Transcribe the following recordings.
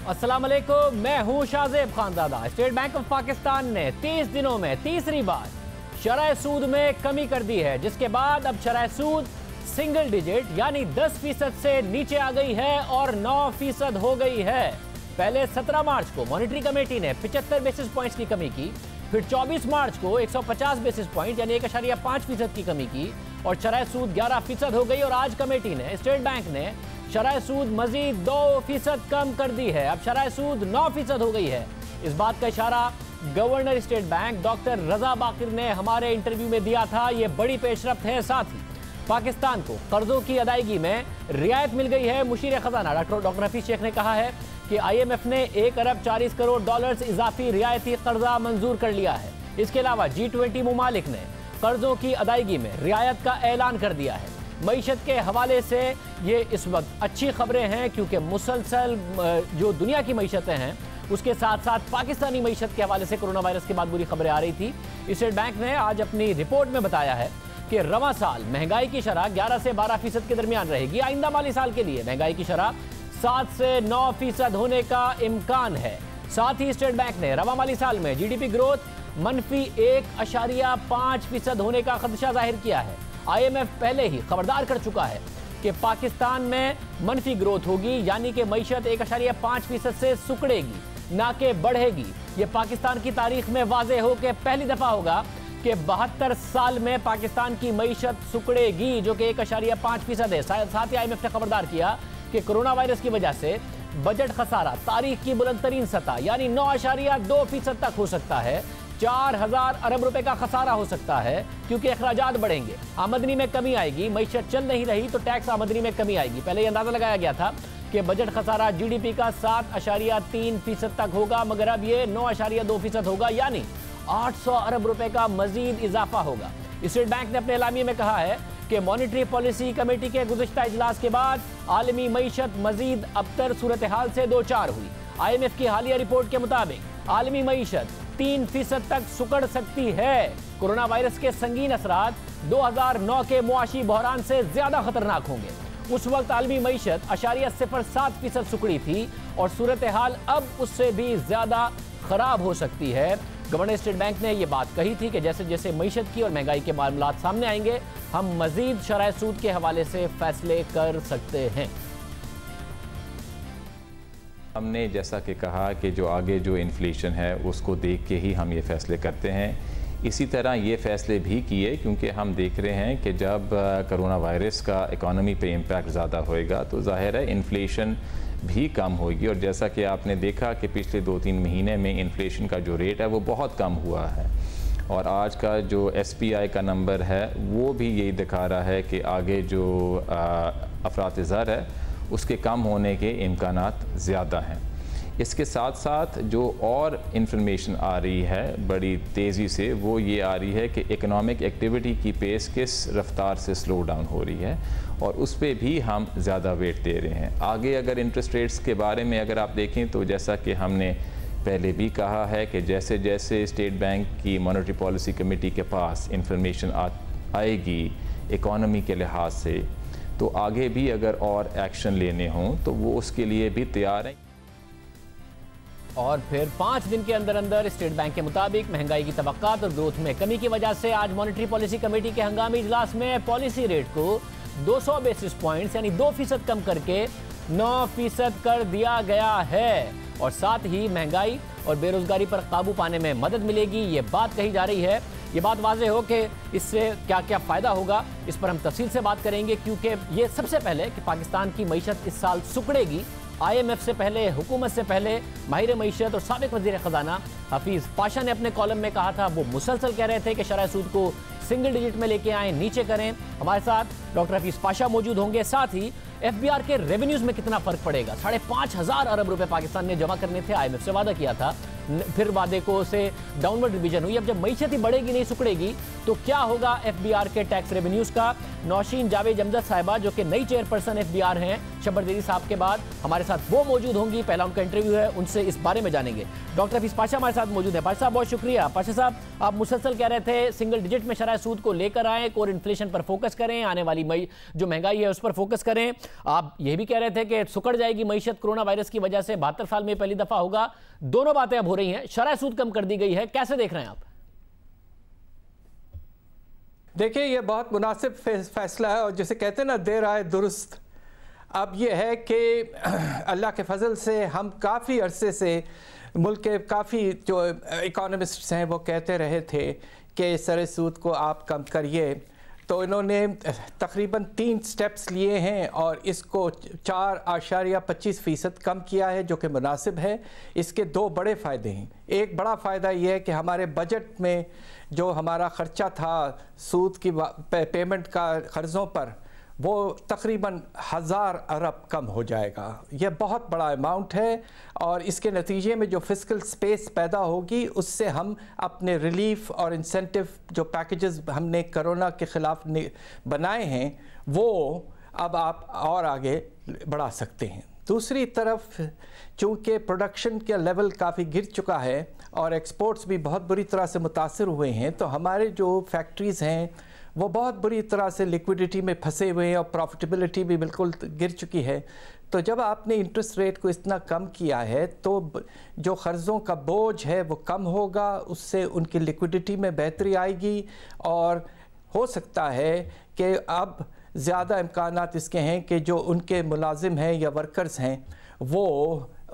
अस्सलाम वालेकुम, मैं हूं Shahzeb Khanzada. State bank of Pakistan ने 30 दिनों में तीसरी बार शरह सूद में कमी कर दी है, जिसके बाद अब शरह सूद सिंगल डिजिट यानी 10% से नीचे आ गई है और 9% हो गई है। पहले 17 मार्च को मॉनेटरी कमेटी ने 75 बेसिस पॉइंट्स की कमी की, फिर 24 मार्च को 150 बेसिस पॉइंट यानी 1.5% की कमी की और शरह सूद 11% हो गई। और आज कमेटी ने, स्टेट बैंक ने शरह सूद मजीद 2% कम कर दी है। अब शरह सूद 9% हो गई है। इस बात का इशारा गवर्नर स्टेट बैंक डॉक्टर रजा बाकिर ने हमारे इंटरव्यू में दिया था। ये बड़ी पेशरफ्त है। साथ ही पाकिस्तान को कर्जों की अदायगी में रियायत मिल गई है। मुशीर खजाना डॉक्टर हफीज शेख ने कहा है कि IMF ने $1 अरब 40 करोड़ इजाफी रियायती कर्जा मंजूर कर लिया है। इसके अलावा G20 मुमालिक ने कर्जों की अदायगी में रियायत का ऐलान कर दिया है। मईशत के हवाले से ये इस वक्त अच्छी खबरें हैं, क्योंकि मुसलसल जो दुनिया की मईशतें हैं उसके साथ साथ पाकिस्तानी मईशत के हवाले से कोरोना वायरस के बाद बुरी खबरें आ रही थी। स्टेट बैंक ने आज अपनी रिपोर्ट में बताया है कि रवां साल महंगाई की शरह 11 से 12% के दरमियान रहेगी। आइंदा माली साल के लिए महंगाई की शरह 7 से 9% होने का इम्कान है। साथ ही स्टेट बैंक ने रवां माली साल में GDP ग्रोथ -1.5% होने का खदशा जाहिर किया है। IMF पहले ही खबरदार कर चुका है कि पाकिस्तान में मनफी ग्रोथ होगी, यानी कि मईशत 1.5% से सुकड़ेगी, ना कि बढ़ेगी। ये पाकिस्तान की तारीख में वाज़े हो कि पहली दफा होगा कि 72 साल में पाकिस्तान की मईशत सुकड़ेगी, जो कि 1.5% है। साथ ही IMF ने खबरदार किया कि कोरोना वायरस की वजह से बजट खसारा तारीख की बुलंद तरीन सतह यानी 9.2% तक हो सकता है। 4000 अरब रुपए का खसारा हो सकता है, क्योंकि अखराजात बढ़ेंगे, आमदनी में कमी आएगी। मईशत चल नहीं रही तो टैक्स आमदनी में कमी आएगी। पहले यह अंदाजा लगाया गया था कि बजट खसारा GDP का 7.3% तक होगा, मगर अब ये 9.2% होगा, यानी 800 अरब रुपए का मजीद इजाफा होगा। स्टेट बैंक ने अपने एलामिये में कहा है कि मॉनेटरी पॉलिसी कमेटी के गुज़िश्ता इजलास के बाद आलमी मईशत मजीद अबतर सूरत हाल से दो चार हुई। IMF की हालिया रिपोर्ट के मुताबिक आलमी मईशत 3% तक सुकड़ सकती है। कोरोना वायरस के संगीन असरात 2009 के मुआशी बहरान से ज्यादा खतरनाक होंगे। उस वक्त आलमी मईशत 0.07% सुकड़ी थी और सूरत हाल अब उससे भी ज्यादा खराब हो सकती है। गवर्नर स्टेट बैंक ने यह बात कही थी कि जैसे जैसे मईशत की और महंगाई के मामलात सामने आएंगे, हम मजीद शरह सूद के हवाले से फैसले कर सकते हैं। हमने जैसा कि कहा कि जो आगे जो इन्फ्लेशन है उसको देख के ही हम ये फैसले करते हैं। इसी तरह ये फैसले भी किए क्योंकि हम देख रहे हैं कि जब कोरोना वायरस का इकॉनमी पे इम्पैक्ट ज़्यादा होएगा तो जाहिर है इन्फ्लेशन भी कम होगी। और जैसा कि आपने देखा कि पिछले 2-3 महीने में इन्फ्लेशन का जो रेट है वो बहुत कम हुआ है, और आज का जो SPI का नंबर है वो भी यही दिखा रहा है कि आगे जो अफरात ज़र है उसके कम होने के इम्कानात ज़्यादा हैं। इसके साथ साथ जो और इंफॉर्मेशन आ रही है बड़ी तेज़ी से, वो ये आ रही है कि इकनॉमिक एक्टिविटी की पेस किस रफ्तार से स्लो डाउन हो रही है, और उस पर भी हम ज़्यादा वेट दे रहे हैं। आगे अगर इंटरेस्ट रेट्स के बारे में अगर आप देखें तो जैसा कि हमने पहले भी कहा है कि जैसे जैसे स्टेट बैंक की मॉनेटरी पॉलिसी कमेटी के पास इंफॉर्मेशन आएगी इकॉनमी के लिहाज से, तो आगे भी अगर और एक्शन लेने हों तो वो उसके लिए भी तैयार हैं। और फिर 5 दिन के अंदर अंदर स्टेट बैंक के मुताबिक महंगाई की तवक्कात और ग्रोथ में कमी की वजह से आज मॉनेटरी पॉलिसी कमेटी के हंगामी इजलास में पॉलिसी रेट को 200 बेसिस पॉइंट्स यानी 2% कम करके 9% कर दिया गया है। और साथ ही महंगाई और बेरोजगारी पर काबू पाने में मदद मिलेगी, ये बात कही जा रही है। ये बात वाज़े हो कि इससे क्या क्या फ़ायदा होगा, इस पर हम तफसील से बात करेंगे, क्योंकि ये सबसे पहले कि पाकिस्तान की मईशत इस साल सुकड़ेगी। IMF से पहले, हुकूमत से पहले माहिर मईशत और साबिक वज़ीर ख़जाना हफीज़ पाशा ने अपने कॉलम में कहा था, वो मुसलसल कह रहे थे कि शरह सूद को सिंगल डिजिट में लेके आएँ, नीचे करें। हमारे साथ डॉक्टर हफीज़ पाशा मौजूद होंगे। साथ ही FBR के रेवेन्यूज़ में कितना फ़र्क पड़ेगा। 5,500 अरब रुपए पाकिस्तान ने जमा करने थे, IMF से वादा किया था, फिर वादे को से डाउनवर्ड रिवीजन हुई। अब जब मईशत ही बढ़ेगी नहीं सुकड़ेगी तो क्या होगा FBR के टैक्स रेवेन्यूज़ का। नौशीन जावेद अमजद साहिबा जो कि नई चेयरपर्सन FBR हैं, शब्बरदेरी साहब के बाद हमारे साथ वो मौजूद होंगी, पहला उनका इंटरव्यू है, उनसे इस बारे में जानेंगे। डॉक्टर हफीज पाशा हमारे साथ मौजूद है। पाशा साहब बहुत शुक्रिया। पाशा साहब, आप मुसलसल कह रहे थे सिंगल डिजिट में शरह सूद को लेकर आए, कोर इन्फ्लेशन पर फोकस करें, आने वाली जो महंगाई है उस पर फोकस करें। आप ये भी कह रहे थे कि सुकड़ जाएगी मैशत कोरोना वायरस की वजह से, 72 साल में पहली दफा होगा। दोनों बातें अब हो रही हैं, शरह सूद कम कर दी गई है, कैसे देख रहे हैं आप? देखिए, ये बहुत मुनासिब फैसला है और जैसे कहते हैं ना, देर आए दुरुस्त। अब ये है कि अल्लाह के फजल से हम काफ़ी अरसे से मुल्क के काफ़ी जो इकोनॉमिस्ट्स हैं वो कहते रहे थे कि सरे सूद को आप कम करिए, तो इन्होंने तकरीबन 3 स्टेप्स लिए हैं और इसको 4.25% कम किया है, जो कि मुनासिब है। इसके 2 बड़े फ़ायदे हैं। एक बड़ा फ़ायदा ये है कि हमारे बजट में जो हमारा ख़र्चा था सूद की पेमेंट का कर्ज़ों पर, वो तकरीबन 1000 अरब कम हो जाएगा। यह बहुत बड़ा अमाउंट है और इसके नतीजे में जो फिस्कल स्पेस पैदा होगी उससे हम अपने रिलीफ और इंसेंटिव जो पैकेजेस हमने कोरोना के ख़िलाफ़ बनाए हैं वो अब आप और आगे बढ़ा सकते हैं। दूसरी तरफ चूँकि प्रोडक्शन का लेवल काफ़ी गिर चुका है और एक्सपोर्ट्स भी बहुत बुरी तरह से मुतासर हुए हैं, तो हमारे जो फैक्ट्रीज़ हैं वो बहुत बुरी तरह से लिक्विडिटी में फंसे हुए हैं और प्रॉफिटेबिलिटी भी बिल्कुल गिर चुकी है। तो जब आपने इंटरेस्ट रेट को इतना कम किया है तो जो कर्ज़ों का बोझ है वो कम होगा, उससे उनकी लिक्विडिटी में बेहतरी आएगी और हो सकता है कि अब ज़्यादा इम्कानात इसके हैं कि जो उनके मुलाजिम हैं या वर्कर्स हैं वो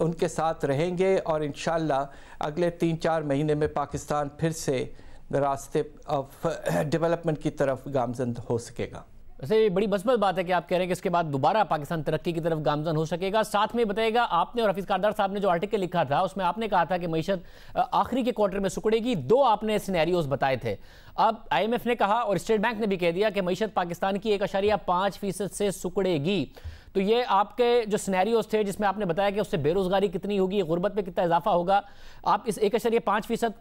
उनके साथ रहेंगे और इंशाअल्लाह अगले 3-4 महीने में पाकिस्तान फिर से रास्ते ऑफ डेवलपमेंट की तरफ गामजन हो सकेगा। वैसे ये बड़ी मस्बत बात है कि आप कह रहे हैं कि इसके बाद दोबारा पाकिस्तान तरक्की की तरफ गामजन हो सकेगा। साथ में बताइएगा, आपने और हफीज कारदार साहब ने जो आर्टिकल लिखा था उसमें आपने कहा था कि मैशत आखिरी के क्वार्टर में सुकड़ेगी। 2 आपने सिनेरियोज बताए थे। अब IMF ने कहा और स्टेट बैंक ने भी कह दिया कि मैशत पाकिस्तान की 1.5% से सुकड़ेगी। तो ये आपके जो सिनेरियोज थे जिसमें आपने बताया कि उससे बेरोजगारी कितनी होगी, गुर्बत में कितना इजाफा होगा, आप इस 1.5%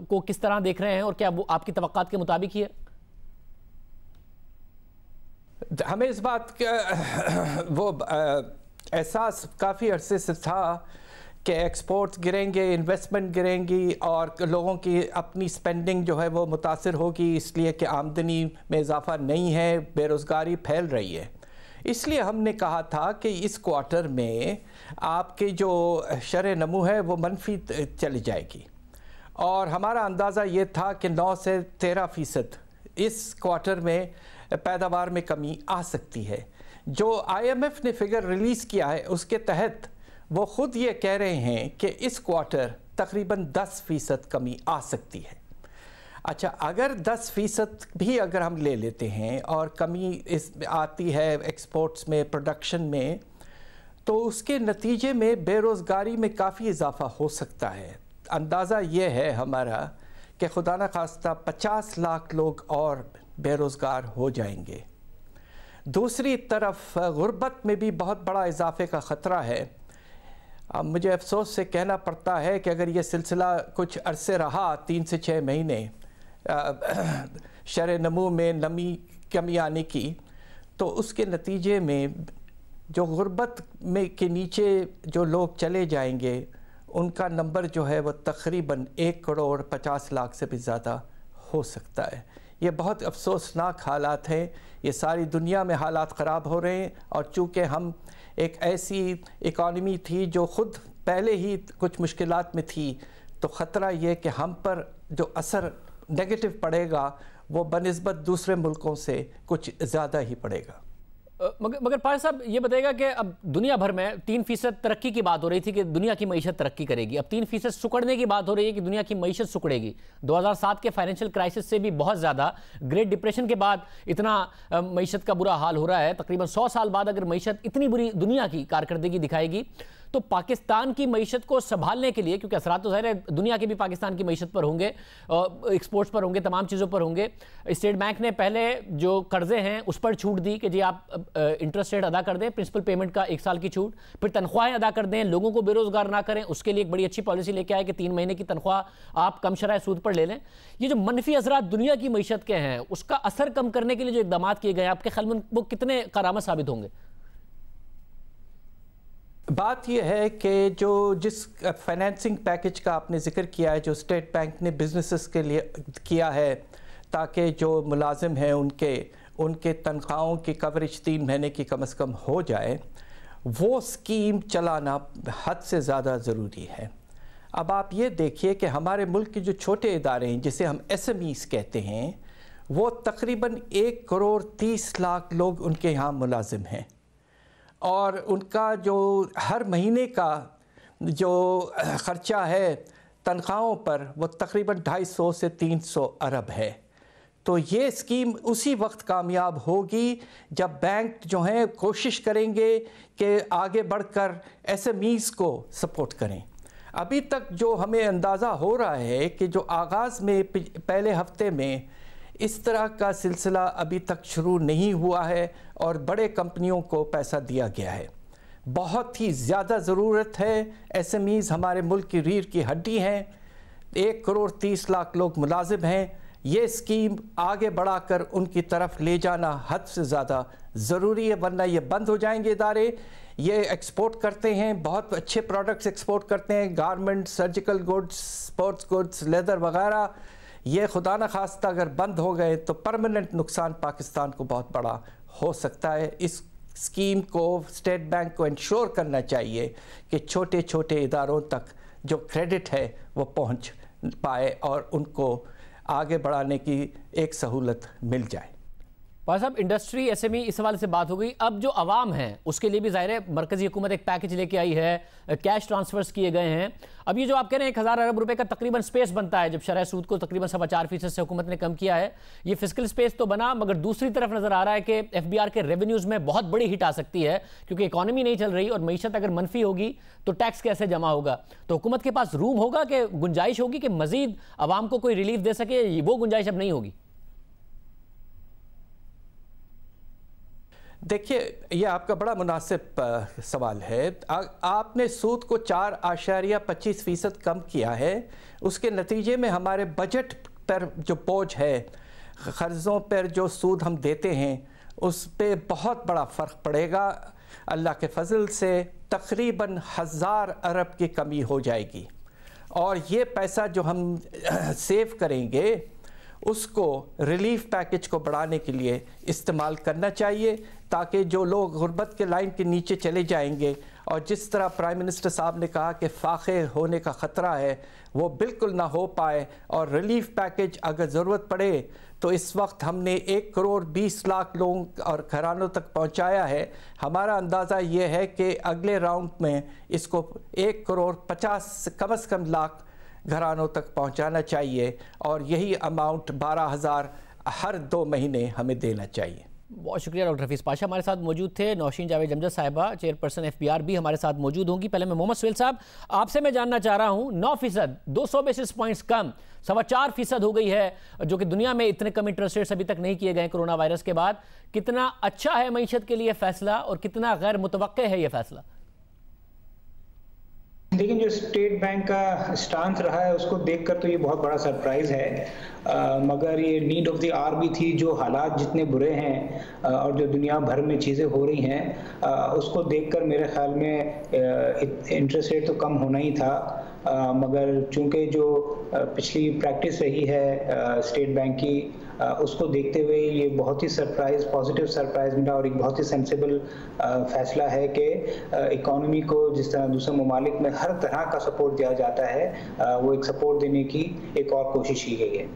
को किस तरह देख रहे हैं और क्या वो आपकी तवक्कात के मुताबिक ही है? हमें इस बात का वो एहसास काफ़ी अरसे से था कि एक्सपोर्ट्स गिरेंगे, इन्वेस्टमेंट गिरेंगी और लोगों की अपनी स्पेंडिंग जो है वो मुतासर होगी, इसलिए कि आमदनी में इजाफा नहीं है, बेरोज़गारी फैल रही है। इसलिए हमने कहा था कि इस क्वार्टर में आपकी जो शरह नमू है वो मनफी चली जाएगी और हमारा अंदाज़ा ये था कि 9 से 13% इस क्वार्टर में पैदावार में कमी आ सकती है। जो IMF ने फिगर रिलीज़ किया है उसके तहत वो ख़ुद ये कह रहे हैं कि इस क्वार्टर तकरीबन 10% कमी आ सकती है। अच्छा, अगर 10% भी अगर हम ले लेते हैं और कमी इस आती है एक्सपोर्ट्स में, प्रोडक्शन में, तो उसके नतीजे में बेरोज़गारी में काफ़ी इजाफा हो सकता है। अंदाज़ा ये है हमारा कि खुदा न खास्ता 50 लाख लोग और बेरोज़गार हो जाएंगे। दूसरी तरफ गुर्बत में भी बहुत बड़ा इजाफे का ख़तरा है। अब मुझे अफसोस से कहना पड़ता है कि अगर ये सिलसिला कुछ अरसे रहा, 3 से 6 महीने शरह नमू में कमी आने की, तो उसके नतीजे में जो गुर्बत में के नीचे जो लोग चले जाएंगे उनका नंबर जो है वो तकरीबन 1.50 करोड़ से भी ज़्यादा हो सकता है। ये बहुत अफसोसनाक हालात हैं। ये सारी दुनिया में हालात ख़राब हो रहे हैं और चूँकि हम एक ऐसी इकॉनमी थी जो ख़ुद पहले ही कुछ मुश्किलात में थी, तो ख़तरा ये कि हम पर जो असर नेगेटिव पड़ेगा वो बनिस्बत दूसरे मुल्कों से कुछ ज़्यादा ही पड़ेगा। मगर पाशा साहब ये बताएगा कि अब दुनिया भर में 3% तरक्की की बात हो रही थी कि दुनिया की मईशत तरक्की करेगी, अब 3% सुकड़ने की बात हो रही है कि दुनिया की मईशत सुकड़ेगी। 2007 के फाइनेंशियल क्राइसिस से भी बहुत ज़्यादा, ग्रेट डिप्रेशन के बाद इतना मईशत का बुरा हाल हो रहा है। तकरीबन 100 साल बाद अगर मईशत इतनी बुरी दुनिया की कारकर्दगी दिखाएगी तो पाकिस्तान की मईशत को संभालने के लिए, क्योंकि असरात तो ज़ाहिर है दुनिया के भी पाकिस्तान की मईशत पर होंगे, एक्सपोर्ट्स पर होंगे, तमाम चीज़ों पर होंगे। स्टेट बैंक ने पहले जो कर्जे हैं उस पर छूट दी कि जी आप इंटरेस्ट रेट अदा कर दें, प्रिंसिपल पेमेंट का 1 साल की छूट, फिर तनख्वाहें अदा कर दें, लोगों को बेरोजगार ना करें, उसके लिए एक बड़ी अच्छी पॉलिसी लेके आए कि 3 महीने की तनख्वाह आप कम शरह सूद पर ले लें। ये जो मनफी असरात दुनिया की मईशत के हैं उसका असर कम करने के लिए जो इकदाम किए गए, आपके ख्याल में वो कितने कारामद साबित होंगे? बात यह है कि जो जिस फाइनेंसिंग पैकेज का आपने जिक्र किया है, जो स्टेट बैंक ने बिजनेसेस के लिए किया है ताकि जो मुलाजिम हैं उनके तनख्वाहों की कवरेज 3 महीने की कम से कम हो जाए, वो स्कीम चलाना हद से ज़्यादा ज़रूरी है। अब आप ये देखिए कि हमारे मुल्क के जो छोटे इदारे हैं जिसे हम SMEs कहते हैं, वो तकरीबन 1 करोड़ 30 लाख लोग उनके यहाँ मुलाजिम हैं और उनका जो हर महीने का जो ख़र्चा है तनख्वाहों पर वो तकरीबन 250 से 300 अरब है। तो ये स्कीम उसी वक्त कामयाब होगी जब बैंक जो हैं कोशिश करेंगे कि आगे बढ़कर SMEs को सपोर्ट करें। अभी तक जो हमें अंदाज़ा हो रहा है कि जो आगाज़ में पहले हफ्ते में इस तरह का सिलसिला अभी तक शुरू नहीं हुआ है और बड़े कंपनियों को पैसा दिया गया है। बहुत ही ज़्यादा ज़रूरत है। SMEs हमारे मुल्क की रीढ़ की हड्डी हैं। 1 करोड़ 30 लाख लोग मुलाजिम हैं। ये स्कीम आगे बढ़ाकर उनकी तरफ ले जाना हद से ज़्यादा ज़रूरी है, वरना ये बंद हो जाएंगे इदारे। ये एक्सपोर्ट करते हैं, बहुत अच्छे प्रोडक्ट्स एक्सपोर्ट करते हैं, garments, surgical goods, sports goods, leather वगैरह। ये खुदा न खास्ता अगर बंद हो गए तो परमानेंट नुकसान पाकिस्तान को बहुत बड़ा हो सकता है। इस स्कीम को स्टेट बैंक को इंश्योर करना चाहिए कि छोटे छोटे इदारों तक जो क्रेडिट है वो पहुंच पाए और उनको आगे बढ़ाने की एक सहूलत मिल जाए। भाई साहब, इंडस्ट्री SME इस हवाले से बात हो गई। अब जो आवाम है उसके लिए भी ज़ाहिर है मरकजी हुकूमत एक पैकेज लेके आई है, कैश ट्रांसफर्स किए गए हैं। अब ये जो आप कह रहे हैं 1000 अरब रुपए का तकरीबन स्पेस बनता है, जब शरह सूद को तकरीबन 4.25% से हुकूमत ने कम किया है। ये फिस्कल स्पेस तो बना, मगर दूसरी तरफ नजर आ रहा है कि FBR के रेवेन्यूज़ में बहुत बड़ी हिट आ सकती है, क्योंकि इकॉनमी नहीं चल रही और मईशत अगर मनफी होगी तो टैक्स कैसे जमा होगा। तो हुकूमत के पास रूम होगा कि गुंजाइश होगी कि मजीद आवाम को कोई रिलीफ दे सके, वो गुंजाइश अब नहीं होगी? देखिए, ये आपका बड़ा मुनासिब सवाल है। आपने सूद को 4.25% कम किया है। उसके नतीजे में हमारे बजट पर जो बोझ है, क़र्ज़ों पर जो सूद हम देते हैं, उस पे बहुत बड़ा फ़र्क पड़ेगा। अल्लाह के फजल से तकरीबन 1000 अरब की कमी हो जाएगी और ये पैसा जो हम सेव करेंगे उसको रिलीफ पैकेज को बढ़ाने के लिए इस्तेमाल करना चाहिए, ताकि जो लोग गुर्बत के लाइन के नीचे चले जाएंगे और जिस तरह प्राइम मिनिस्टर साहब ने कहा कि फाखे होने का ख़तरा है, वो बिल्कुल ना हो पाए। और रिलीफ पैकेज अगर ज़रूरत पड़े तो इस वक्त हमने 1 करोड़ 20 लाख लोगों और घरानों तक पहुंचाया है। हमारा अंदाज़ा ये है कि अगले राउंड में इसको 1 करोड़ 50 कम से कम लाख घरानों तक पहुंचाना चाहिए और यही अमाउंट 12,000 हर 2 महीने हमें देना चाहिए। बहुत शुक्रिया डॉक्टर हफीज़ पाशा हमारे साथ मौजूद थे। नौशीन जावेद जमजद साहिबा चेयरपर्सन FBR भी हमारे साथ मौजूद होंगी। पहले मैं मोहम्मद सुहेल साहब, आपसे मैं जानना चाह रहा हूँ, 9% 200 बेसिस पॉइंट्स कम 4.25% हो गई है, जो कि दुनिया में इतने कम इंटरेस्ट रेट्स अभी तक नहीं किए गए कोरोना वायरस के बाद। कितना अच्छा है मईशत के लिए फैसला और कितना गैर मुतवक्के है ये फैसला? लेकिन जो स्टेट बैंक का स्टांस रहा है उसको देखकर तो ये बहुत बड़ा सरप्राइज है। मगर ये नीड ऑफ द आवर भी थी। जो हालात जितने बुरे हैं और जो दुनिया भर में चीज़ें हो रही हैं, उसको देखकर मेरे ख्याल में इंटरेस्ट रेट तो कम होना ही था। मगर चूंकि जो पिछली प्रैक्टिस रही है स्टेट बैंक की, उसको देखते हुए ये बहुत ही पॉजिटिव सरप्राइज मिला और एक बहुत ही सेंसिबल फैसला है कि इकोनॉमी को जिस तरह दूसरे ममालिक में हर तरह का सपोर्ट दिया जाता है, वो एक सपोर्ट देने की एक और कोशिश की गई है।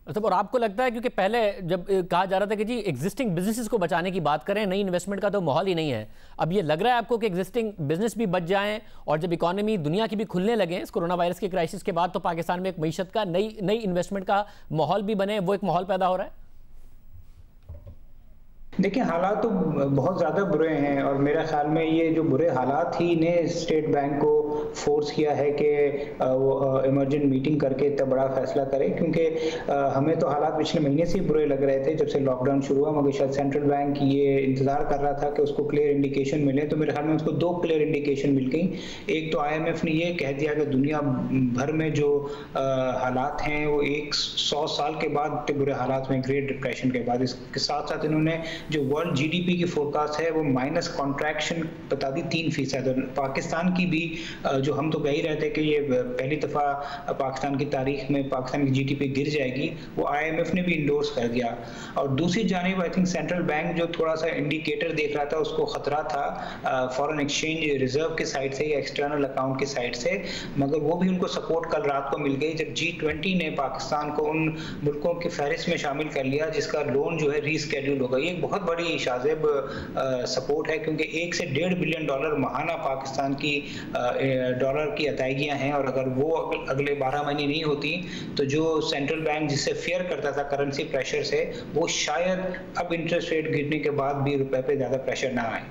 मतलब, और आपको लगता है, क्योंकि पहले जब कहा जा रहा था कि जी एग्जिस्टिंग बिजनेसेस को बचाने की बात करें, नई इन्वेस्टमेंट का तो माहौल ही नहीं है, अब ये लग रहा है आपको कि एग्जिस्टिंग बिजनेस भी बच जाएं और जब इकोनॉमी दुनिया की भी खुलने लगे इस कोरोना वायरस के क्राइसिस के बाद, तो पाकिस्तान में एक मईशत का नई इन्वेस्टमेंट का माहौल भी बने, वो एक माहौल पैदा हो रहा है? देखिए, हालात तो बहुत ज़्यादा बुरे हैं और मेरे ख्याल में ये जो बुरे हालात ही ने स्टेट बैंक को फोर्स किया है कि वो इमरजेंट मीटिंग करके इतना बड़ा फैसला करे। क्योंकि हमें तो हालात पिछले महीने से ही बुरे लग रहे थे जब से लॉकडाउन शुरू हुआ, मगर शायद सेंट्रल बैंक ये इंतज़ार कर रहा था कि उसको क्लियर इंडिकेशन मिले। तो मेरे ख्याल में उसको 2 क्लियर इंडिकेशन मिल गई। एक तो IMF ने ये कह दिया कि दुनिया भर में जो हालात हैं वो 100 साल के बाद इतने बुरे हालात में, ग्रेट डिप्रेशन के बाद। इसके साथ साथ इन्होंने जो वर्ल्ड जीडीपी की फोरकास्ट है वो माइनस कॉन्ट्रैक्शन बता दी 3%। पाकिस्तान की भी जो हम तो कह ही रहे थे कि ये पहली दफ़ा पाकिस्तान की तारीख में पाकिस्तान की जीडीपी गिर जाएगी, वो IMF ने भी इंडोर्स कर दिया। और दूसरी जानिब आई थिंक सेंट्रल बैंक जो थोड़ा सा इंडिकेटर देख रहा था, उसको खतरा था फॉरेन एक्सचेंज रिजर्व के साइड से या एक्सटर्नल अकाउंट की साइड से, मगर वो भी उनको सपोर्ट कल रात को मिल गई जब G20 ने पाकिस्तान को उन मुल्कों की फहरिस्त में शामिल कर लिया जिसका लोन जो है रीस्केड्यूल होगा। ये एक बहुत बड़ी शाज़ेब सपोर्ट है, क्योंकि 1 से $1.5 बिलियन माहाना पाकिस्तान की डॉलर की अदायगियां हैं, और अगर वो अगले 12 महीने नहीं होती तो जो सेंट्रल बैंक जिससे फेयर करता था करेंसी प्रेशर से, वो शायद अब इंटरेस्ट रेट गिरने के बाद भी रुपए पे ज़्यादा प्रेशर ना आए।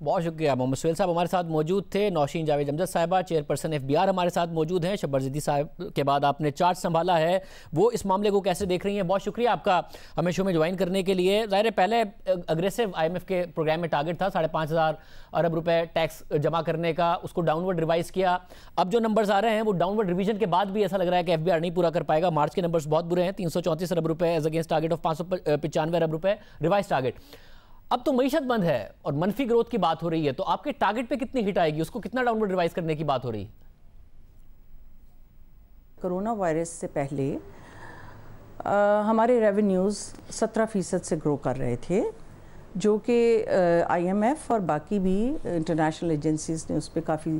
बहुत शुक्रिया। मोहम्मद सुहेल साहब हमारे साथ मौजूद थे। नौशीन जावेद अमजद साहिबा चेयरपर्सन FBR हमारे साथ मौजूद हैं। शब्बर ज़ैदी साहब के बाद आपने चार्ज संभाला है, वो इस मामले को कैसे देख रही हैं? बहुत शुक्रिया आपका हमें शो में ज्वाइन करने के लिए। ज़ाहिर है पहले अग्रेसिव IMF के प्रोग्राम में टारगेट था 5,500 अरब रुपए टैक्स जमा करने का, उसको डाउनवर्ड रिवाइज किया। अब जो नंबर्स आ रहे हैं वो डाउनवर्ड रिवीजन के बाद भी ऐसा लग रहा है कि FBR नहीं पूरा कर पाएगा। मार्च के नंबर्स बहुत बुरे हैं, 334 अरब रुपए एज अगेंस्ट टारगेट ऑफ 595 अरब रुपए रिवाइज टारगेट। अब तो मईशत बंद है और मनफी ग्रोथ की बात हो रही है, तो आपके टारगेट पे कितनी हिट आएगी, उसको कितना डाउनवर्ड रिवाइज करने की बात हो रही है? कोरोना वायरस से पहले हमारे रेवेन्यूज़ 17% से ग्रो कर रहे थे, जो कि IMF और बाकी भी इंटरनेशनल एजेंसीज ने उस पर काफ़ी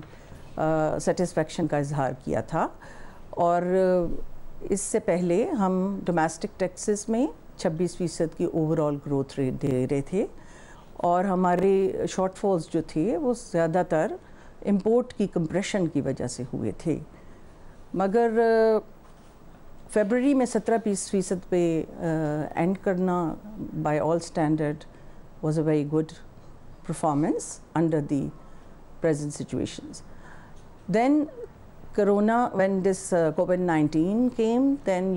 सेटिस्फेक्शन का इजहार किया था। और इससे पहले हम डोमेस्टिक टैक्सेस में 26% की ओवरऑल ग्रोथ रेट दे रहे थे, और हमारे शॉर्टफॉल्स जो थे वो ज़्यादातर इंपोर्ट की कंप्रेशन की वजह से हुए थे। मगर फरवरी में 17% पे एंड करना by all standard was a very good performance under the present situations. Then corona, when this COVID-19 came, then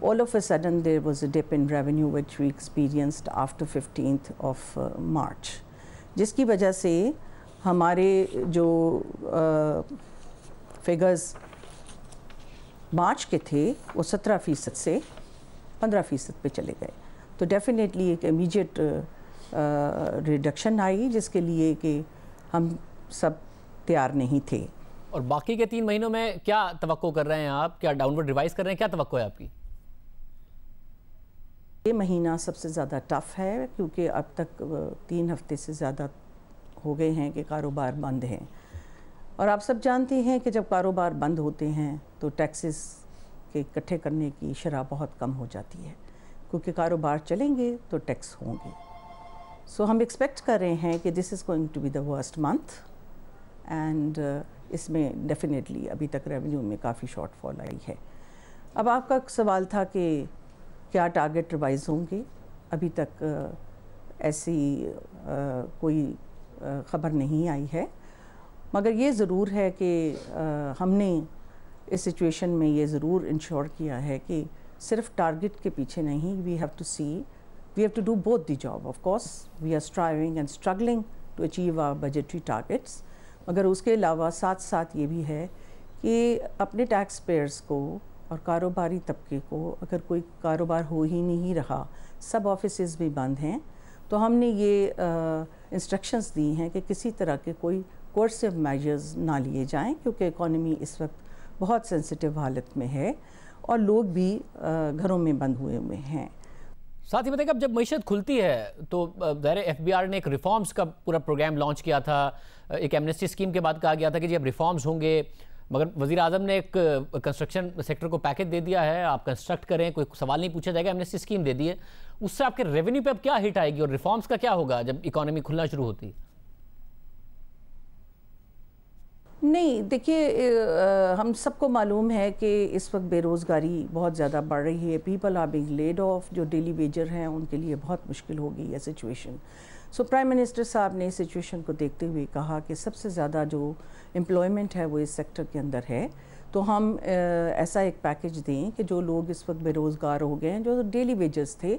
all of a sudden there was a dip in revenue which we experienced after 15th of March, जिसकी वजह से हमारे जो figures मार्च के थे वो 17% से 15% पे चले गए। तो डेफिनेटली एक इमीडिएट रिडक्शन आई जिसके लिए कि हम सब तैयार नहीं थे। और बाकी के 3 महीनों में क्या तवक्को कर रहे हैं आप, क्या डाउनवर्ड रिवाइज कर रहे हैं, क्या तवक्को है आपकी? ये महीना सबसे ज़्यादा टफ है, क्योंकि अब तक 3 हफ्ते से ज़्यादा हो गए हैं कि कारोबार बंद हैं, और आप सब जानते हैं कि जब कारोबार बंद होते हैं तो टैक्सेस के इकट्ठे करने की शरह बहुत कम हो जाती है, क्योंकि कारोबार चलेंगे तो टैक्स होंगे। सो हम एक्सपेक्ट कर रहे हैं कि this is going to be the worst month, and इसमें डेफिनेटली अभी तक रेवेन्यू में काफ़ी शॉर्टफॉल आई है। अब आपका सवाल था कि क्या टारगेट रिवाइज होंगे, अभी तक ऐसी कोई ख़बर नहीं आई है, मगर ये ज़रूर है कि हमने इस सिचुएशन में ये ज़रूर इंश्योर किया है कि सिर्फ टारगेट के पीछे नहीं, we have to do both the job. Of course we are striving and struggling to achieve our budgetary targets, मगर उसके अलावा साथ साथ ये भी है कि अपने टैक्स पेयर्स को और कारोबारी तबके को, अगर कोई कारोबार हो ही नहीं रहा, सब ऑफिसेज भी बंद हैं, तो हमने ये इंस्ट्रक्शंस दी हैं कि किसी तरह के कोई कोर्सिव मेजर्स ना लिए जाएं, क्योंकि इकॉनमी इस वक्त बहुत सेंसिटिव हालत में है और लोग भी घरों में बंद हुए हैं। साथ ही बताइए, अब जब मईशत खुलती है तो ज़ाहिर FBR ने एक रिफॉर्म्स का पूरा प्रोग्राम लॉन्च किया था। एक एमनेस्टी स्कीम के बाद कहा गया था कि जी अब रिफॉर्म्स होंगे, मगर वज़ीर आज़म ने एक कंस्ट्रक्शन सेक्टर को पैकेज दे दिया है, आप कंस्ट्रक्ट करें, कोई सवाल नहीं पूछा जाएगा, एमनेस्टी स्कीम दे दी है। उससे आपके रेवेन्यू पे अब क्या हिट आएगी और रिफॉर्म्स का क्या होगा जब इकोनॉमी खुलना शुरू होती है? नहीं, देखिए हम सबको मालूम है कि इस वक्त बेरोज़गारी बहुत ज़्यादा बढ़ रही है, people are being laid off, जो डेली वेजर हैं उनके लिए बहुत मुश्किल होगी यह सिचुएशन। सो प्राइम मिनिस्टर साहब ने इस सिचुएशन को देखते हुए कहा कि सबसे ज़्यादा जो एम्प्लॉयमेंट है वो इस सेक्टर के अंदर है, तो हम ऐसा एक पैकेज दें कि जो लोग इस वक्त बेरोज़गार हो गए हैं, जो डेली वेजर्स थे,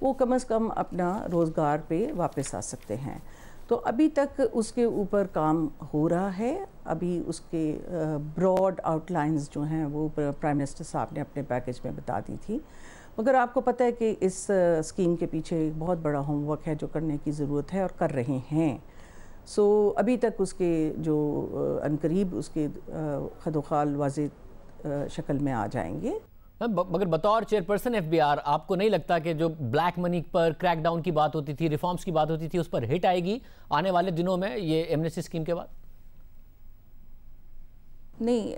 वो कम से कम अपना रोज़गार पे वापस आ सकते हैं। तो अभी तक उसके ऊपर काम हो रहा है, अभी उसके ब्रॉड आउटलाइंस जो हैं वो प्राइम मिनिस्टर साहब ने अपने पैकेज में बता दी थी, मगर आपको पता है कि इस स्कीम के पीछे एक बहुत बड़ा होमवर्क है जो करने की ज़रूरत है और कर रहे हैं। सो अभी तक उसके जो अनकरीब उसके खदोखाल वाज़ेह शक्ल में आ जाएंगे। मगर बतौर चेयरपर्सन एफबीआर आपको नहीं लगता कि जो ब्लैक मनी पर क्रैकडाउन की बात होती थी, रिफॉर्म्स की बात होती थी, उस पर हिट आएगी आने वाले दिनों में ये एमनेस्टी स्कीम के बाद? नहीं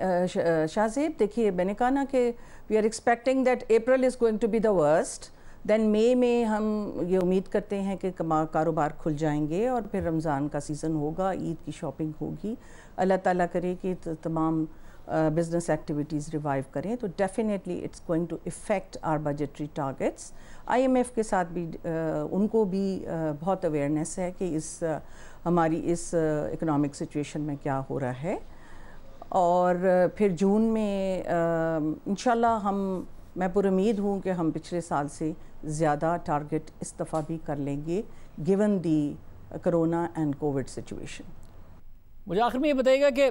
शाहजेब, देखिए मैंने कहा ना कि we are expecting that April is going to be the worst, then मई में हम ये उम्मीद करते हैं कि कारोबार खुल जाएंगे और फिर रमज़ान का सीज़न होगा, ईद की शॉपिंग होगी। अल्लाह ताला करे कि तमाम बिजनेस एक्टिविटीज़ रिवाइव करें, तो definitely it's going to effect our budgetary targets. IMF के साथ भी उनको भी बहुत अवेयरनेस है कि हमारी इस इकोनॉमिक सिचुएशन में क्या हो रहा है। और फिर जून में इंशाल्लाह मैं पुरुमीद हूँ कि हम पिछले साल से ज़्यादा टारगेट इस दफ़ा भी कर लेंगे given the corona and Covid situation. मुझे आखिर में ये बताइएगा कि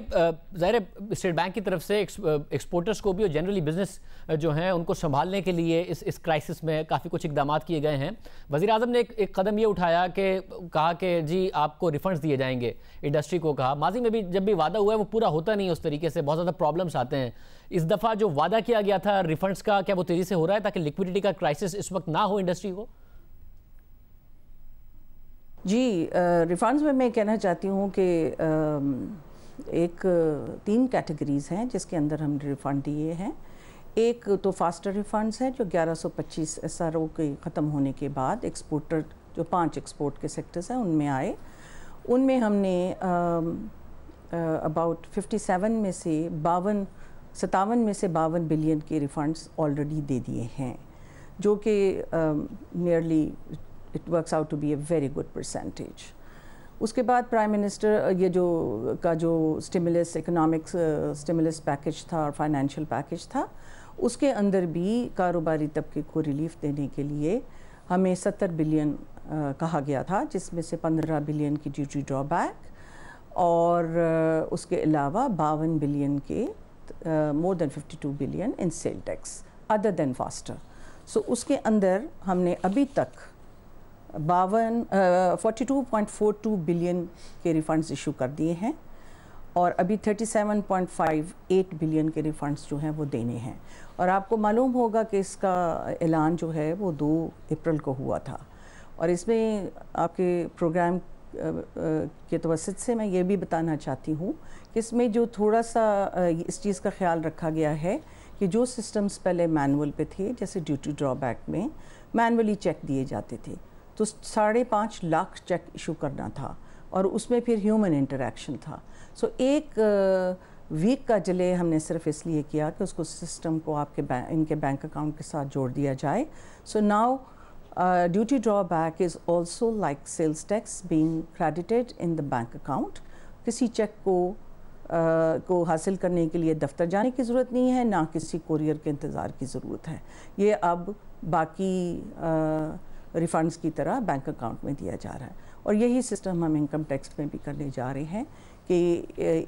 ज़ाहिर स्टेट बैंक की तरफ से एक्सपोर्टर्स को भी और जनरली बिजनेस जो हैं उनको संभालने के लिए इस क्राइसिस में काफ़ी कुछ इकदाम किए गए हैं। वज़ीर आज़म ने एक कदम ये उठाया कि कहा कि जी आपको रिफंड्स दिए जाएंगे, इंडस्ट्री को कहा। माजी में भी जब भी वादा हुआ है वो पूरा होता नहीं है उस तरीके से, बहुत ज़्यादा प्रॉब्लम्स आते हैं। इस दफ़ा जो वादा किया गया था रिफंड्स का, क्या वो तेज़ी से हो रहा है ताकि लिक्विडिटी का क्राइसिस इस वक्त ना हो इंडस्ट्री को? जी, रिफंड्स में मैं कहना चाहती हूँ कि एक 3 कैटेगरीज़ हैं जिसके अंदर हम रिफ़ंड दिए हैं। एक तो फास्टर रिफ़ंड्स है जो 1125 SRO के ख़त्म होने के बाद एक्सपोर्टर जो 5 एक्सपोर्ट के सेक्टर्स हैं उनमें आए। उनमें हमने अबाउट 57 में से 52 बिलियन के रिफ़ंड्स ऑलरेडी दे दिए हैं, जो कि nearly it works out to be a very good percentage. उसके बाद प्राइम मिनिस्टर जो स्टिमुलस इकोनॉमिक स्टिमुलस पैकेज था और फाइनेंशियल पैकेज था, उसके अंदर भी कारोबारी तबके को रिलीफ देने के लिए हमें 70 बिलियन कहा गया था, जिसमें से 15 बिलियन की ड्यूटी ड्रॉबैक और उसके अलावा 52 बिलियन के more than 52 billion in sale tax other than faster. So उसके अंदर हमने अभी तक 42.42 बिलियन के रिफ़ंड्स इशू कर दिए हैं और अभी 37.58 बिलियन के रिफ़ंड्स जो हैं वो देने हैं। और आपको मालूम होगा कि इसका ऐलान जो है वो 2 अप्रैल को हुआ था। और इसमें आपके प्रोग्राम के तवसत से मैं ये भी बताना चाहती हूँ कि इसमें जो थोड़ा सा इस चीज़ का ख्याल रखा गया है कि जो सिस्टम्स पहले मैनुअल पे थे, जैसे ड्यूटी ड्रॉबैक में मैनुअली चेक दिए जाते थे, तो 5.5 लाख चेक इशू करना था और उसमें फिर ह्यूमन इंटरेक्शन था। सो एक वीक का डिले हमने सिर्फ इसलिए किया कि उसको सिस्टम को इनके बैंक अकाउंट के साथ जोड़ दिया जाए। So now duty drawback is also like sales tax being credited in the bank account. किसी चेक को हासिल करने के लिए दफ्तर जाने की ज़रूरत नहीं है, ना किसी कोरियर के इंतज़ार की ज़रूरत है। ये अब बाकी रिफ़ंड्स की तरह बैंक अकाउंट में दिया जा रहा है। और यही सिस्टम हम इनकम टैक्स में भी करने जा रहे हैं कि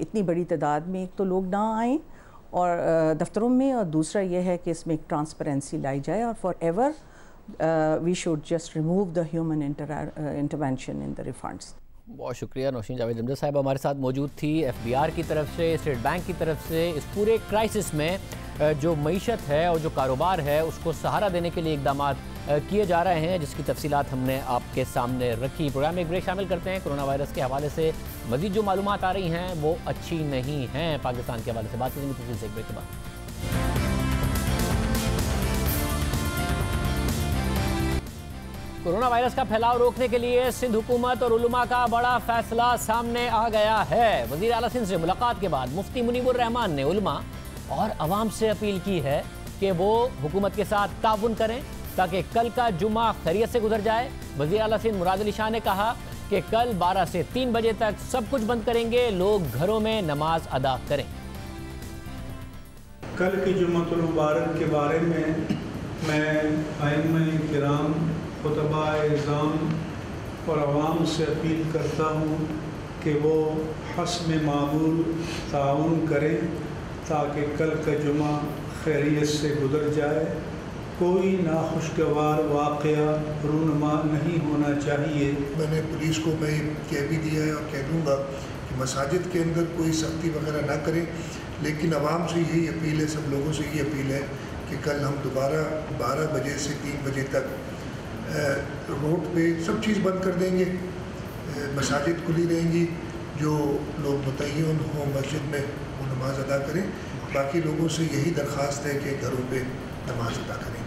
इतनी बड़ी तादाद में एक तो लोग ना आएँ और दफ्तरों में, और दूसरा ये है कि इसमें एक ट्रांसपेरेंसी लाई जाए और for ever we should just remove the human intervention in the refunds. बहुत शुक्रिया। नौशीन जावेद रमज़ा साहब हमारे साथ मौजूद थी। FBR की तरफ से, स्टेट बैंक की तरफ से इस पूरे क्राइसिस में जो मईशत है और जो कारोबार है उसको सहारा देने के लिए इकदाम किए जा रहे हैं, जिसकी तफसीलात हमने आपके सामने रखी। प्रोग्राम में एक ब्रेक शामिल करते हैं। कोरोना वायरस के हवाले से मज़ीद जो मालूमात आ रही हैं वो अच्छी नहीं हैं पाकिस्तान के हवाले से। बात करेंगे तफसील से एक ब्रेक के बाद। कोरोना वायरस का फैलाव रोकने के लिए सिंध हुकूमत और उलमा का बड़ा फैसला सामने आ गया है। वज़ीर आला सिंध से मुलाकात के बाद मुफ्ती मुनीबुर रहमान ने उलमा और अवाम से अपील की है कि वो हुकूमत के साथ ताउन करें ताकि कल का जुमा खैरियत से गुजर जाए। वज़ीर आला सिंध मुराद अली शाह ने कहा कि कल 12 से 3 बजे तक सब कुछ बंद करेंगे, लोग घरों में नमाज अदा करें। कल की जुम्मतुल मुबारक के बारे में मैं आइम्मा किराम, खुतबा इज़ाम और अवाम से अपील करता हूँ कि वो हस्ब मामूल ताउन करें ताकि कल का जुमा खैरियत से गुजर जाए कोई नाखुशगवार वाक़या रूनुमा नहीं होना चाहिए। मैंने पुलिस को मैं कह भी दिया है और कह दूँगा कि मसाजिद के अंदर कोई सख्ती वगैरह ना करें, लेकिन आवाम से यही अपील है, सब लोगों से यही अपील है कि कल हम दोबारा 12 बजे से 3 बजे तक रोड पे सब चीज़ बंद कर देंगे, मसाजिद खुली रहेंगी, जो लोग मुतय्यन हों मस्जिद में वो नमाज अदा करें। बाकी लोगों से यही दरख्वास्त है कि घरों पे नमाज अदा करें।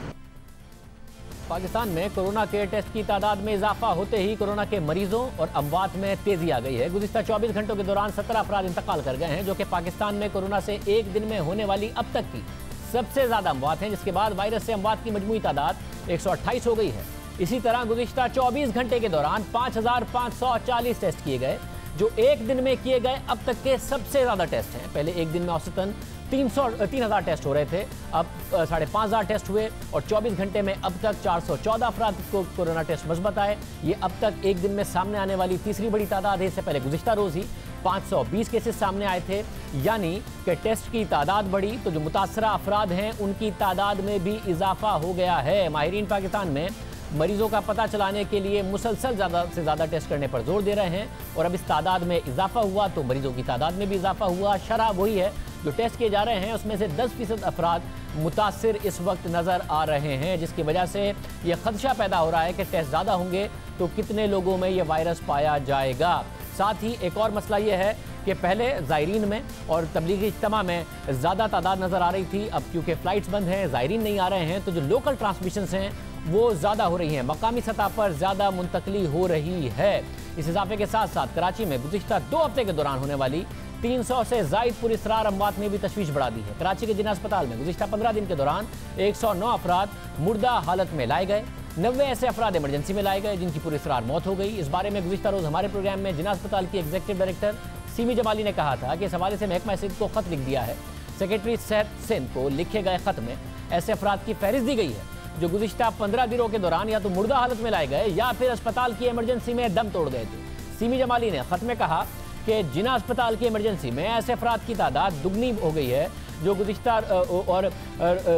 पाकिस्तान में कोरोना के टेस्ट की तादाद में इजाफा होते ही कोरोना के मरीजों और अमवात में तेजी आ गई है। गुज़िश्ता 24 घंटों के दौरान 17 अफराद इंतकाल कर गए हैं, जो कि पाकिस्तान में कोरोना से एक दिन में होने वाली अब तक की सबसे ज़्यादा अमवात हैं, जिसके बाद वायरस से अमवात की मजमूई तादाद 128 हो गई है। इसी तरह गुज़िश्ता 24 घंटे के दौरान 5540 टेस्ट किए गए, जो एक दिन में किए गए अब तक के सबसे ज़्यादा टेस्ट हैं। पहले एक दिन में औसतन 3000 टेस्ट हो रहे थे, अब 5500 टेस्ट हुए और 24 घंटे में अब तक 414 अफराद को कोरोना टेस्ट मस्बत आए। ये अब तक एक दिन में सामने आने वाली तीसरी बड़ी तादाद है। इससे पहले गुज़िश्ता रोज़ ही 520 केसेस सामने आए थे, यानी कि टेस्ट की तादाद बढ़ी तो जो मुतासरा अफराद हैं उनकी तादाद में भी इजाफा हो गया है। माहिरीन पाकिस्तान में मरीजों का पता चलाने के लिए मुसलसल ज़्यादा से ज़्यादा टेस्ट करने पर जोर दे रहे हैं और अब इस तादाद में इजाफा हुआ तो मरीजों की तादाद में भी इजाफा हुआ। शरह वही है, जो टेस्ट किए जा रहे हैं उसमें से 10% अफराद मुतासिर इस वक्त नज़र आ रहे हैं, जिसकी वजह से ये खदशा पैदा हो रहा है कि टेस्ट ज़्यादा होंगे तो कितने लोगों में ये वायरस पाया जाएगा। साथ ही एक और मसला ये है कि पहले ज़ायरीन में और तबलीगी इज्तिमा में ज़्यादा तादाद नज़र आ रही थी, अब क्योंकि फ़्लाइट्स बंद हैं, ज़ायरीन नहीं आ रहे हैं, तो जो लोकल ट्रांसमिशंस हैं वो ज़्यादा हो रही हैं, मकामी सतह पर ज़्यादा मुंतकली हो रही है। इस इजाफे के साथ साथ कराची में गुज़िश्ता 2 हफ्ते के दौरान होने वाली 300 से ज़ायद पुरअसरार अमवात ने भी तशवीश बढ़ा दी है। कराची के जिना अस्पताल में गुज़िश्ता 15 दिन के दौरान 109 अफराद मुर्दा हालत में लाए गए, 90 ऐसे अफराद इमरजेंसी में लाए गए जिनकी पुरअसरार मौत हो गई। इस बारे में गुज़िश्ता रोज़ हमारे प्रोग्राम में जिना अस्पताल की एग्जीक्यूटिव डायरेक्टर सीमी जमाली ने कहा था कि इस हवाले से महकमा सिंध को खत लिख दिया है। सेक्रेटरी सेहत सिंध को लिखे गए खत में ऐसे अफराद की फहरिस्त दी गई है जो गुज़िश्ता 15 दिनों के दौरान या तो मुर्दा हालत में लाए गए या फिर अस्पताल की इमरजेंसी में दम तोड़ गए थे। सीमी जमाली ने खत में कहा कि जिना अस्पताल की इमरजेंसी में ऐसे अफराद की तादाद दुगनी हो गई है, जो गुज़िश्ता और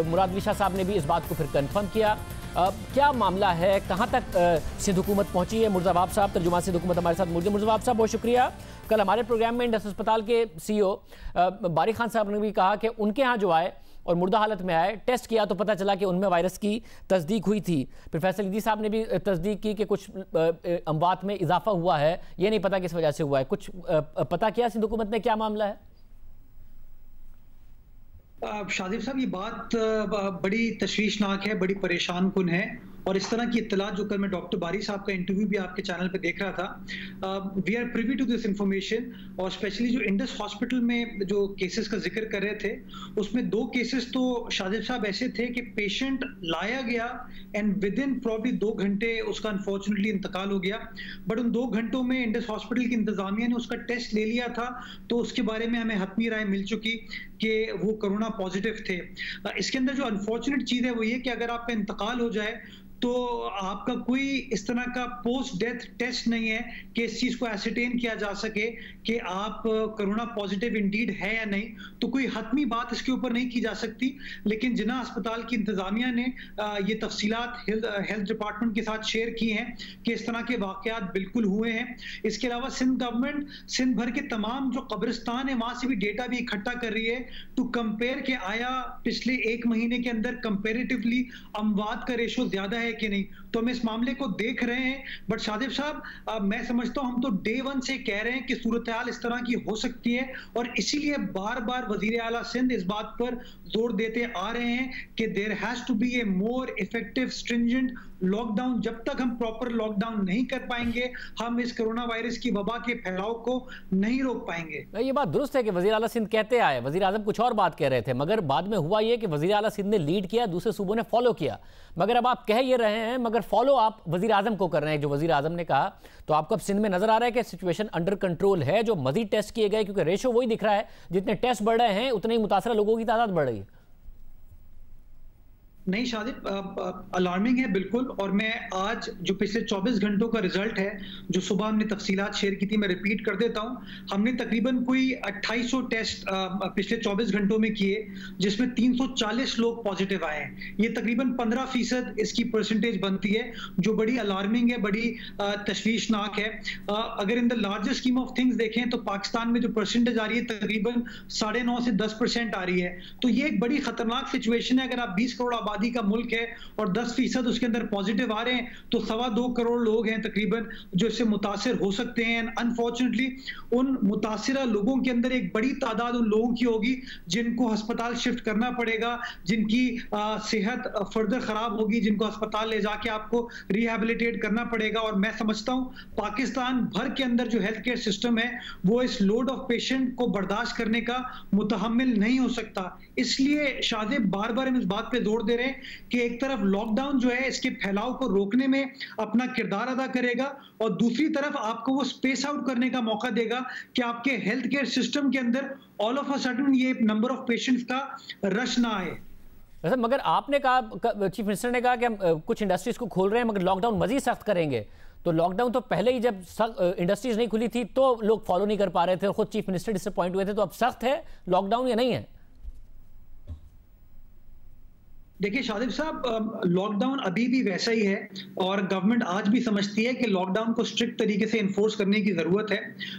मुराद अली शाह साहब ने भी इस बात को फिर कन्फर्म किया। क्या मामला है, कहाँ तक सिंध हुकूमत पहुँची है? मुर्ज़ाबाब साहब, तर्जुमान सिंध हुकूमत हमारे साथ मौजूद। मुर्ज़ाबाब साहब बहुत शुक्रिया। कल हमारे प्रोग्राम में इंडस अस्पताल के CEO बारी खान साहब ने भी कहा कि उनके यहाँ जो आए और मुर्दा हालत में आए, टेस्ट किया तो पता चला कि उनमें वायरस की तस्दीक हुई थी। फिर फैसल ईदी साहब ने भी तस्दीक की कि कुछ अमवात में इजाफा हुआ है, ये नहीं पता किस वजह से हुआ है। कुछ पता किया सिंध हुकूमत ने क्या मामला है? शादिब साहब, ये बात बड़ी तशवीशनाक है, बड़ी परेशान कुन है और इस तरह की इत्तला जो कल मैं डॉक्टर बारी साहब का इंटरव्यू भी आपके चैनल पे देख रहा था, we are privy to this information. और स्पेशली जो इंडस हॉस्पिटल में जो केसेस का जिक्र कर रहे थे उसमें 2 केसेस तो शादिब साहब ऐसे थे कि पेशेंट लाया गया एंड विद इन प्रॉब्ली 2 घंटे उसका अनफॉर्चुनेटली इंतकाल हो गया, बट उन 2 घंटों में इंडस हॉस्पिटल की इंतजामिया ने उसका टेस्ट ले लिया था तो उसके बारे में हमें हतमी राय मिल चुकी कि वो कोरोना पॉजिटिव थे। इसके अंदर जो अनफॉर्चुनेट चीज़ है वो ये कि अगर आपका इंतकाल हो जाए तो आपका कोई इस तरह का पोस्ट डेथ टेस्ट नहीं है कि इस चीज़ को एसिटेन किया जा सके कि आप कोरोना पॉजिटिव इंडीड है या नहीं, तो कोई हतमी बात इसके ऊपर नहीं की जा सकती। लेकिन जिना अस्पताल की इंतज़ामिया ने ये तफसीलात हेल्थ डिपार्टमेंट के साथ शेयर की हैं कि इस तरह के वाक़यात बिल्कुल हुए हैं। इसके अलावा सिंध गवर्नमेंट सिंध भर के तमाम जो कब्रिस्तान है वहाँ से भी डेटा भी इकट्ठा कर रही है टू कंपेयर कि आया पिछले 1 महीने के अंदर कंपेरेटिवली अमवात का रेशो ज़्यादा है कि नहीं। तो हम इस मामले को देख रहे हैं, बट शादिब साहब मैं समझता हूं हम तो डे 1 से कह रहे हैं कि सूरत हाल इस तरह की हो सकती है और इसीलिए बार बार वजीर आला सिंध इस बात पर जोर देते आ रहे हैं कि there has to be a more effective stringent lockdown. जब तक हम प्रॉपर लॉकडाउन नहीं कर पाएंगे हम इस कोरोना वायरस की वबा के फैलाव को नहीं रोक पाएंगे। ये बात दुरुस्त है कि वजीर आला सिंध कहते आए, वजीर आजम कुछ और बात कह रहे थे, मगर बाद में हुआ ये कि वजीर आला सिंध ने लीड किया, दूसरे सूबों ने फॉलो किया। मगर अब आप कह ये रहे हैं मगर फॉलो आप वजीर आजम को कर रहे हैं जो वजीर आजम ने कहा, तो आपको अब सिंध में नजर आ रहा है कि सिचुएशन अंडर कंट्रोल है, जो मजीद टेस्ट किए गए, क्योंकि रेशो वही दिख रहा है, जितने टेस्ट बढ़ रहे हैं उतने ही मुतासरा लोगों की तादाद बढ़ रही है। नहीं शादिब, अलार्मिंग है बिल्कुल। और मैं आज जो पिछले 24 घंटों का रिजल्ट है, जो सुबह हमने तफसीलात शेयर की थी, मैं रिपीट कर देता हूं। हमने तकरीबन कोई 2800 टेस्ट पिछले 24 घंटों में किए, जिसमें 340 लोग पॉजिटिव आए हैं। ये तकरीबन 15% इसकी परसेंटेज बनती है, जो बड़ी अलार्मिंग है, बड़ी तशवीशनाक है। अगर in the largest scheme of things देखें तो पाकिस्तान में जो परसेंटेज आ रही है तकरीबन 9.5 से 10% आ रही है। तो ये एक बड़ी खतरनाक सिचुएशन है। अगर आप 20 करोड़ आबादी का मुल्क है और 10% उसके अंदर पॉजिटिव आ रहे हैं, तो 2.25 करोड़ लोग हैं तकरीबन जो इससे मुतासिर हो सकते हैं। अनफॉर्चुनेटली उन मुतासिरा लोगों के अंदर एक बड़ी तादाद उन लोगों की होगी जिनको अस्पताल शिफ्ट करना पड़ेगा, जिनकी सेहत फर्दर खराब होगी, जिनको अस्पताल ले जाके आपको रिहैबिलिटेट करना पड़ेगा। और मैं समझता हूं पाकिस्तान भर के अंदर जो हेल्थ केयर सिस्टम है वो इस लोड ऑफ पेशेंट को बर्दाश्त करने का मुतहम्मिल नहीं हो सकता। इसलिए शाहजेब बार बार हम इस बात पे जोर दे रहे हैं कि एक तरफ लॉकडाउन जो है इसके फैलाव को रोकने में अपना किरदार अदा करेगा, और दूसरी तरफ आपको वो स्पेस आउट करने का मौका देगा कि आपके हेल्थ केयर सिस्टम के अंदर ऑल ऑफ अ सडन ये नंबर ऑफ पेशेंट्स का रश ना आए। मगर आपने कहा, चीफ मिनिस्टर ने कहा कि हम कुछ इंडस्ट्रीज को खोल रहे हैं मगर लॉकडाउन मजीद सख्त करेंगे। तो लॉकडाउन तो पहले ही जब इंडस्ट्रीज नहीं खुली थी तो लोग फॉलो नहीं कर पा रहे थे और खुद चीफ मिनिस्टर डिसअपॉइंट हुए थे। तो अब सख्त है लॉकडाउन या नहीं है? देखिए शादिब साहब, लॉकडाउन अभी भी वैसा ही है और गवर्नमेंट आज भी समझती है कि लॉकडाउन को स्ट्रिक्ट तरीके से इन्फोर्स करने की ज़रूरत है।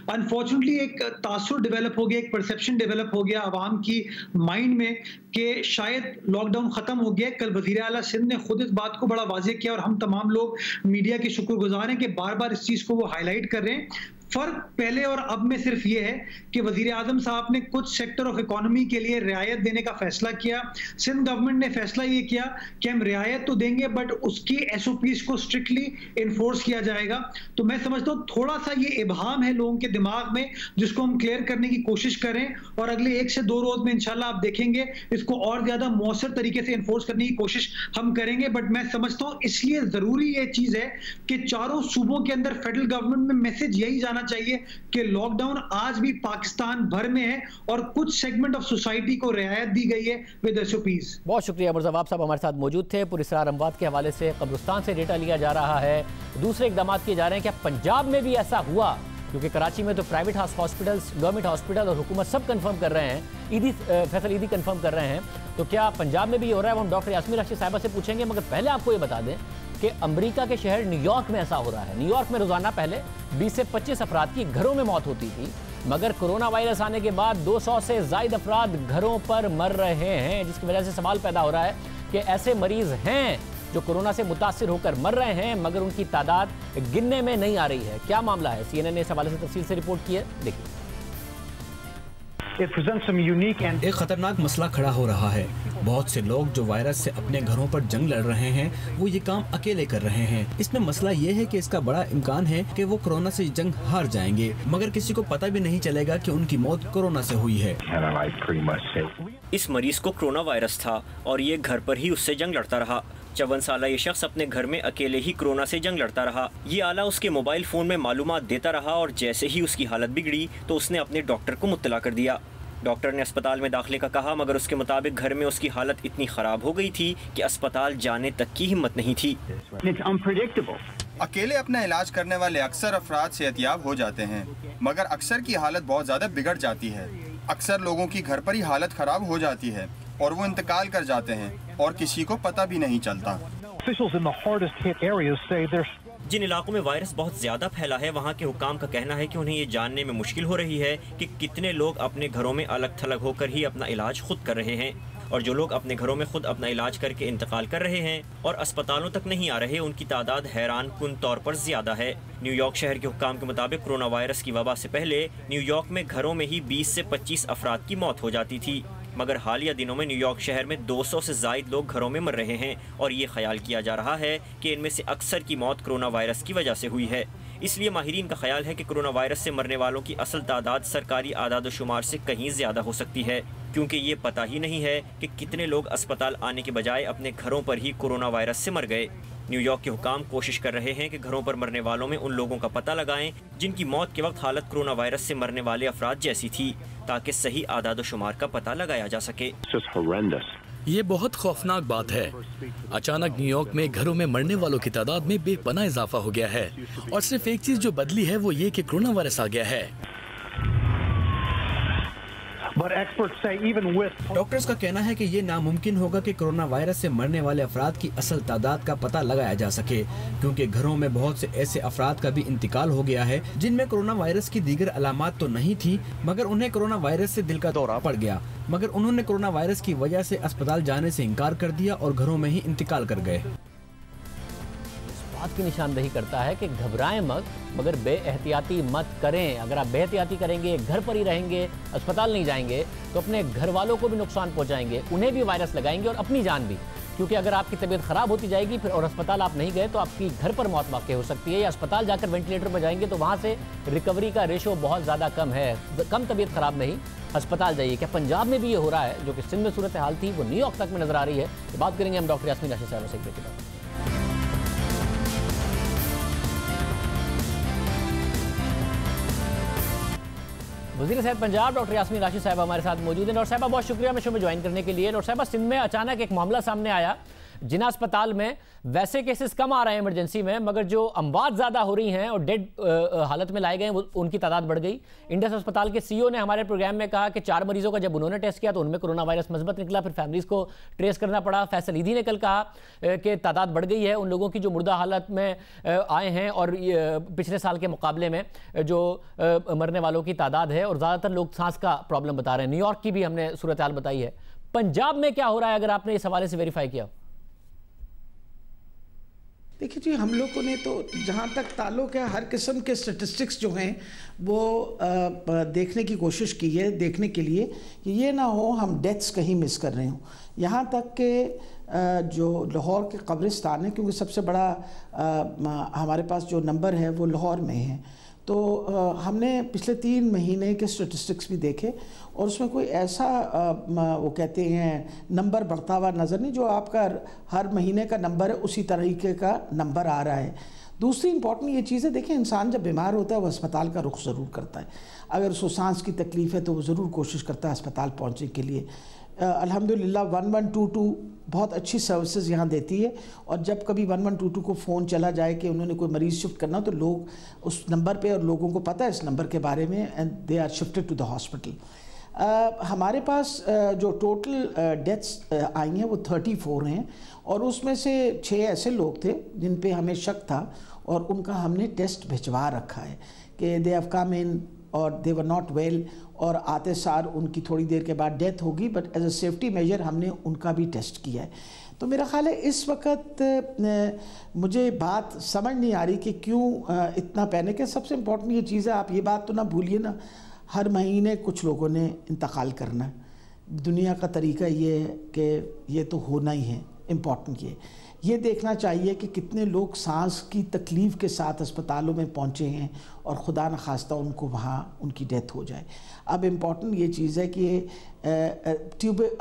अनफॉर्चुनेटली एक तासुर डेवलप हो गया, एक परसेप्शन डेवलप हो गया आवाम की माइंड में कि शायद लॉकडाउन ख़त्म हो गया। कल वज़ीर आला सिंध ने खुद इस बात को बड़ा वाज़ेह किया और हम तमाम लोग मीडिया के शुक्रगुजार हैं कि बार बार इस चीज़ को वो हाईलाइट कर रहे हैं। फर्क पहले और अब में सिर्फ ये है कि वजीर आजम साहब ने कुछ सेक्टर ऑफ इकोनॉमी के लिए रियायत देने का फैसला किया। सिंध गवर्नमेंट ने फैसला ये किया कि हम रियायत तो देंगे बट उसकी SOPs को स्ट्रिक्टली इन्फोर्स किया जाएगा। तो मैं समझता हूँ थोड़ा सा ये इबहाम है लोगों के दिमाग में, जिसको हम क्लियर करने की कोशिश करें और अगले 1 से 2 रोज में इंशाल्लाह आप देखेंगे इसको और ज्यादा मौसर तरीके से इन्फोर्स करने की कोशिश हम करेंगे। बट मैं समझता हूँ इसलिए जरूरी ये चीज है कि चारों सूबों के अंदर फेडरल गवर्नमेंट में मैसेज यही जाना चाहिए कि लॉकडाउन आज भी पाकिस्तान भर में है और कुछ सेगमेंट ऑफ सोसाइटी को रियायत दी गई है विद SOPs। बहुत शुक्रिया मुर्ज़फ़र साहब हमारे साथ मौजूद थे। पुरअसरार अमवात के हवाले से कब्रिस्तान से डेटा लिया जा रहा है, दूसरे इक़दाम किए जा रहे हैं। क्या पंजाब में भी ऐसा हुआ? क्योंकि कराची में तो प्राइवेट हॉस्पिटल्स, गवर्नमेंट हॉस्पिटल और हुकूमत सब कंफर्म कर रहे हैं, फैसल ईदी कंफर्म कर रहे हैं। तो क्या पंजाब में भी हो रहा है? वो हम डॉक्टर यास्मीन रशीद साहिबा से पूछेंगे। मगर पहले आपको ये बता दें कि अमेरिका के शहर न्यूयॉर्क में ऐसा हो रहा है। न्यूयॉर्क में रोजाना पहले 20 से 25 अफराद की घरों में मौत होती थी, मगर कोरोना वायरस आने के बाद 200 से ज़ायद अफराद घरों पर मर रहे हैं, जिसकी वजह से सवाल पैदा हो रहा है कि ऐसे मरीज हैं जो कोरोना से मुतासिर होकर मर रहे हैं मगर उनकी तादाद गिनने में नहीं आ रही है। क्या मामला है? CNN ने इस हवाले से तफसील से रिपोर्ट की है, देखिए। एक खतरनाक मसला खड़ा हो रहा है। बहुत से लोग जो वायरस से अपने घरों पर जंग लड़ रहे हैं वो ये काम अकेले कर रहे हैं। इसमें मसला ये है कि इसका बड़ा इम्कान है कि वो कोरोना से जंग हार जाएंगे, मगर किसी को पता भी नहीं चलेगा कि उनकी मौत कोरोना से हुई है। इस मरीज को कोरोना वायरस था और ये घर पर ही उससे जंग लड़ता रहा। 54 साल ये शख्स अपने घर में अकेले ही कोरोना से जंग लड़ता रहा। ये आला उसके मोबाइल फोन में मालूमात देता रहा और जैसे ही उसकी हालत बिगड़ी तो उसने अपने डॉक्टर को मुत्तला कर दिया। डॉक्टर ने अस्पताल में दाखिले का कहा, मगर उसके मुताबिक घर में उसकी हालत इतनी ख़राब हो गई थी कि अस्पताल जाने तक की हिम्मत नहीं थी। अकेले अपना इलाज करने वाले अक्सर अफराद सेहतियाब हो जाते हैं, मगर अक्सर की हालत बहुत ज़्यादा बिगड़ जाती है। अक्सर लोगों की घर पर ही हालत ख़राब हो जाती है और वो इंतकाल कर जाते हैं और किसी को पता भी नहीं चलता। जिन इलाकों में वायरस बहुत ज्यादा फैला है वहाँ के हुकाम का कहना है कि उन्हें ये जानने में मुश्किल हो रही है कि कितने लोग अपने घरों में अलग थलग होकर ही अपना इलाज खुद कर रहे हैं, और जो लोग अपने घरों में खुद अपना इलाज करके इंतकाल कर रहे हैं और अस्पतालों तक नहीं आ रहे, उनकी तादाद हैरान कुन तौर पर ज्यादा है। न्यूयॉर्क शहर के हुकाम के मुताबिक कोरोना वायरस की वबा से पहले न्यूयॉर्क में घरों में ही 20 से 25 अफराद की मौत हो जाती थी, मगर हालिया दिनों में न्यूयॉर्क शहर में 200 से ज़ायद लोग घरों में मर रहे हैं और ये ख्याल किया जा रहा है कि इनमें से अक्सर की मौत कोरोना वायरस की वजह से हुई है। इसलिए माहिरीन का ख्याल है कि कोरोना वायरस से मरने वालों की असल तादाद सरकारी आदाद शुमार से कहीं ज़्यादा हो सकती है, क्योंकि ये पता ही नहीं है कि कितने लोग अस्पताल आने के बजाय अपने घरों पर ही कोरोना वायरस से मर गए। न्यूयॉर्क के हुकाम कोशिश कर रहे हैं कि घरों पर मरने वालों में उन लोगों का पता लगाएं जिनकी मौत के वक्त हालत कोरोना वायरस से मरने वाले अफराद जैसी थी, ताकि सही आदाद शुमार का पता लगाया जा सके। ये बहुत खौफनाक बात है। अचानक न्यूयॉर्क में घरों में मरने वालों की तादाद में बेपनाह इजाफा हो गया है और सिर्फ एक चीज जो बदली है वो ये कि कोरोना वायरस आ गया है। डॉक्टर्स का कहना है कि ये नामुमकिन होगा कि कोरोना वायरस से मरने वाले अफराद की असल तादाद का पता लगाया जा सके, क्योंकि घरों में बहुत से ऐसे अफराद का भी इंतकाल हो गया है जिनमें कोरोना वायरस की दीगर अलामात तो नहीं थी, मगर उन्हें कोरोना वायरस से दिल का दौरा पड़ गया, मगर उन्होंने कोरोना वायरस की वजह से अस्पताल जाने से इनकार कर दिया और घरों में ही इंतकाल कर गए। बात की निशानदेही करता है कि घबराएं मत, मगर बेएहतियाती मत करें। अगर आप बेएहतियाती करेंगे, घर पर ही रहेंगे, अस्पताल नहीं जाएंगे, तो अपने घर वालों को भी नुकसान पहुंचाएंगे, उन्हें भी वायरस लगाएंगे और अपनी जान भी। क्योंकि अगर आपकी तबीयत खराब होती जाएगी फिर और अस्पताल आप नहीं गए तो आपकी घर पर मौत वाक़ई हो सकती है, या अस्पताल जाकर वेंटिलेटर पर जाएंगे तो वहाँ से रिकवरी का रेशो बहुत ज़्यादा कम है। कम तबीयत खराब में ही अस्पताल जाइए। क्या पंजाब में भी ये हो रहा है? जो कि सिंध में सूरत हाल थी वो न्यूयॉर्क तक में नजर आ रही है। बात करेंगे हम डॉक्टर यास्मीन राशिद साहब से। वज़ीर सेहत पंजाब डॉक्टर यास्मीन राशिद साहब हमारे साथ मौजूद हैं। डॉक्टर साहबा बहुत शुक्रिया मैं शो में ज्वाइन करने के लिए। डॉक्टर साहबा, सिंध में अचानक एक मामला सामने आया, जिना अस्पताल में वैसे केसेस कम आ रहे हैं इमरजेंसी में, मगर जो अमवात ज़्यादा हो रही हैं और डेड हालत में लाए गए हैं उनकी तादाद बढ़ गई। इंडस अस्पताल के सीईओ ने हमारे प्रोग्राम में कहा कि 4 मरीजों का जब उन्होंने टेस्ट किया तो उनमें कोरोना वायरस मस्बत निकला, फिर फैमिलीज़ को ट्रेस करना पड़ा। फैसल ईदी ने कल कहा कि तादाद बढ़ गई है उन लोगों की जो मुर्दा हालत में आए हैं और पिछले साल के मुकाबले में जो मरने वालों की तादाद है, और ज़्यादातर लोग सांस का प्रॉब्लम बता रहे हैं। न्यूयॉर्क की भी हमने सूरत हाल बताई है। पंजाब में क्या हो रहा है, अगर आपने इस हवाले से वेरीफाई किया? देखिए जी, हम लोगों ने तो जहाँ तक ताल्लुक़ है हर किस्म के स्टेटिस्टिक्स जो हैं वो देखने की कोशिश की है, देखने के लिए कि ये ना हो हम डेथ्स कहीं मिस कर रहे हों। यहाँ तक कि जो लाहौर के कब्रिस्तान है, क्योंकि सबसे बड़ा हमारे पास जो नंबर है वो लाहौर में है, तो हमने पिछले 3 महीने के स्टेटिस्टिक्स भी देखे और उसमें कोई ऐसा वो कहते हैं नंबर बढ़ता हुआ नज़र नहीं। जो आपका हर महीने का नंबर है उसी तरीके का नंबर आ रहा है। दूसरी इंपॉर्टेंट ये चीज़ है, देखिए इंसान जब बीमार होता है वो अस्पताल का रुख ज़रूर करता है। अगर उसको सांस की तकलीफ़ है तो वो ज़रूर कोशिश करता है अस्पताल पहुँचने के लिए। अल्हम्दुलिल्लाह 1122 बहुत अच्छी सर्विसेज यहाँ देती है, और जब कभी 1122 को फ़ोन चला जाए कि उन्होंने कोई मरीज़ शिफ्ट करना तो लोग उस नंबर पे, और लोगों को पता है इस नंबर के बारे में, and they are shifted to the hospital. हमारे पास जो टोटल डेथ्स आई हैं वो 34 हैं, और उसमें से 6 ऐसे लोग थे जिन पे हमें शक था और उनका हमने टेस्ट भिजवा रखा है कि दे हैव कम इन और दे वर नॉट वेल, और आते सार उनकी थोड़ी देर के बाद डेथ होगी, but as a safety measure हमने उनका भी टेस्ट किया है। तो मेरा ख्याल है इस वक्त मुझे बात समझ नहीं आ रही कि क्यों इतना पैनिक है। सबसे इम्पोर्टेंट ये चीज़ है, आप ये बात तो ना भूलिए ना, हर महीने कुछ लोगों ने इंतकाल करना है। दुनिया का तरीका ये है कि ये तो होना ही है। इम्पॉर्टेंट ये देखना चाहिए कि कितने लोग सांस की तकलीफ़ के साथ अस्पतालों में पहुंचे हैं और खुदा न खास्ता उनको वहाँ उनकी डेथ हो जाए। अब इम्पॉर्टेंट ये चीज़ है कि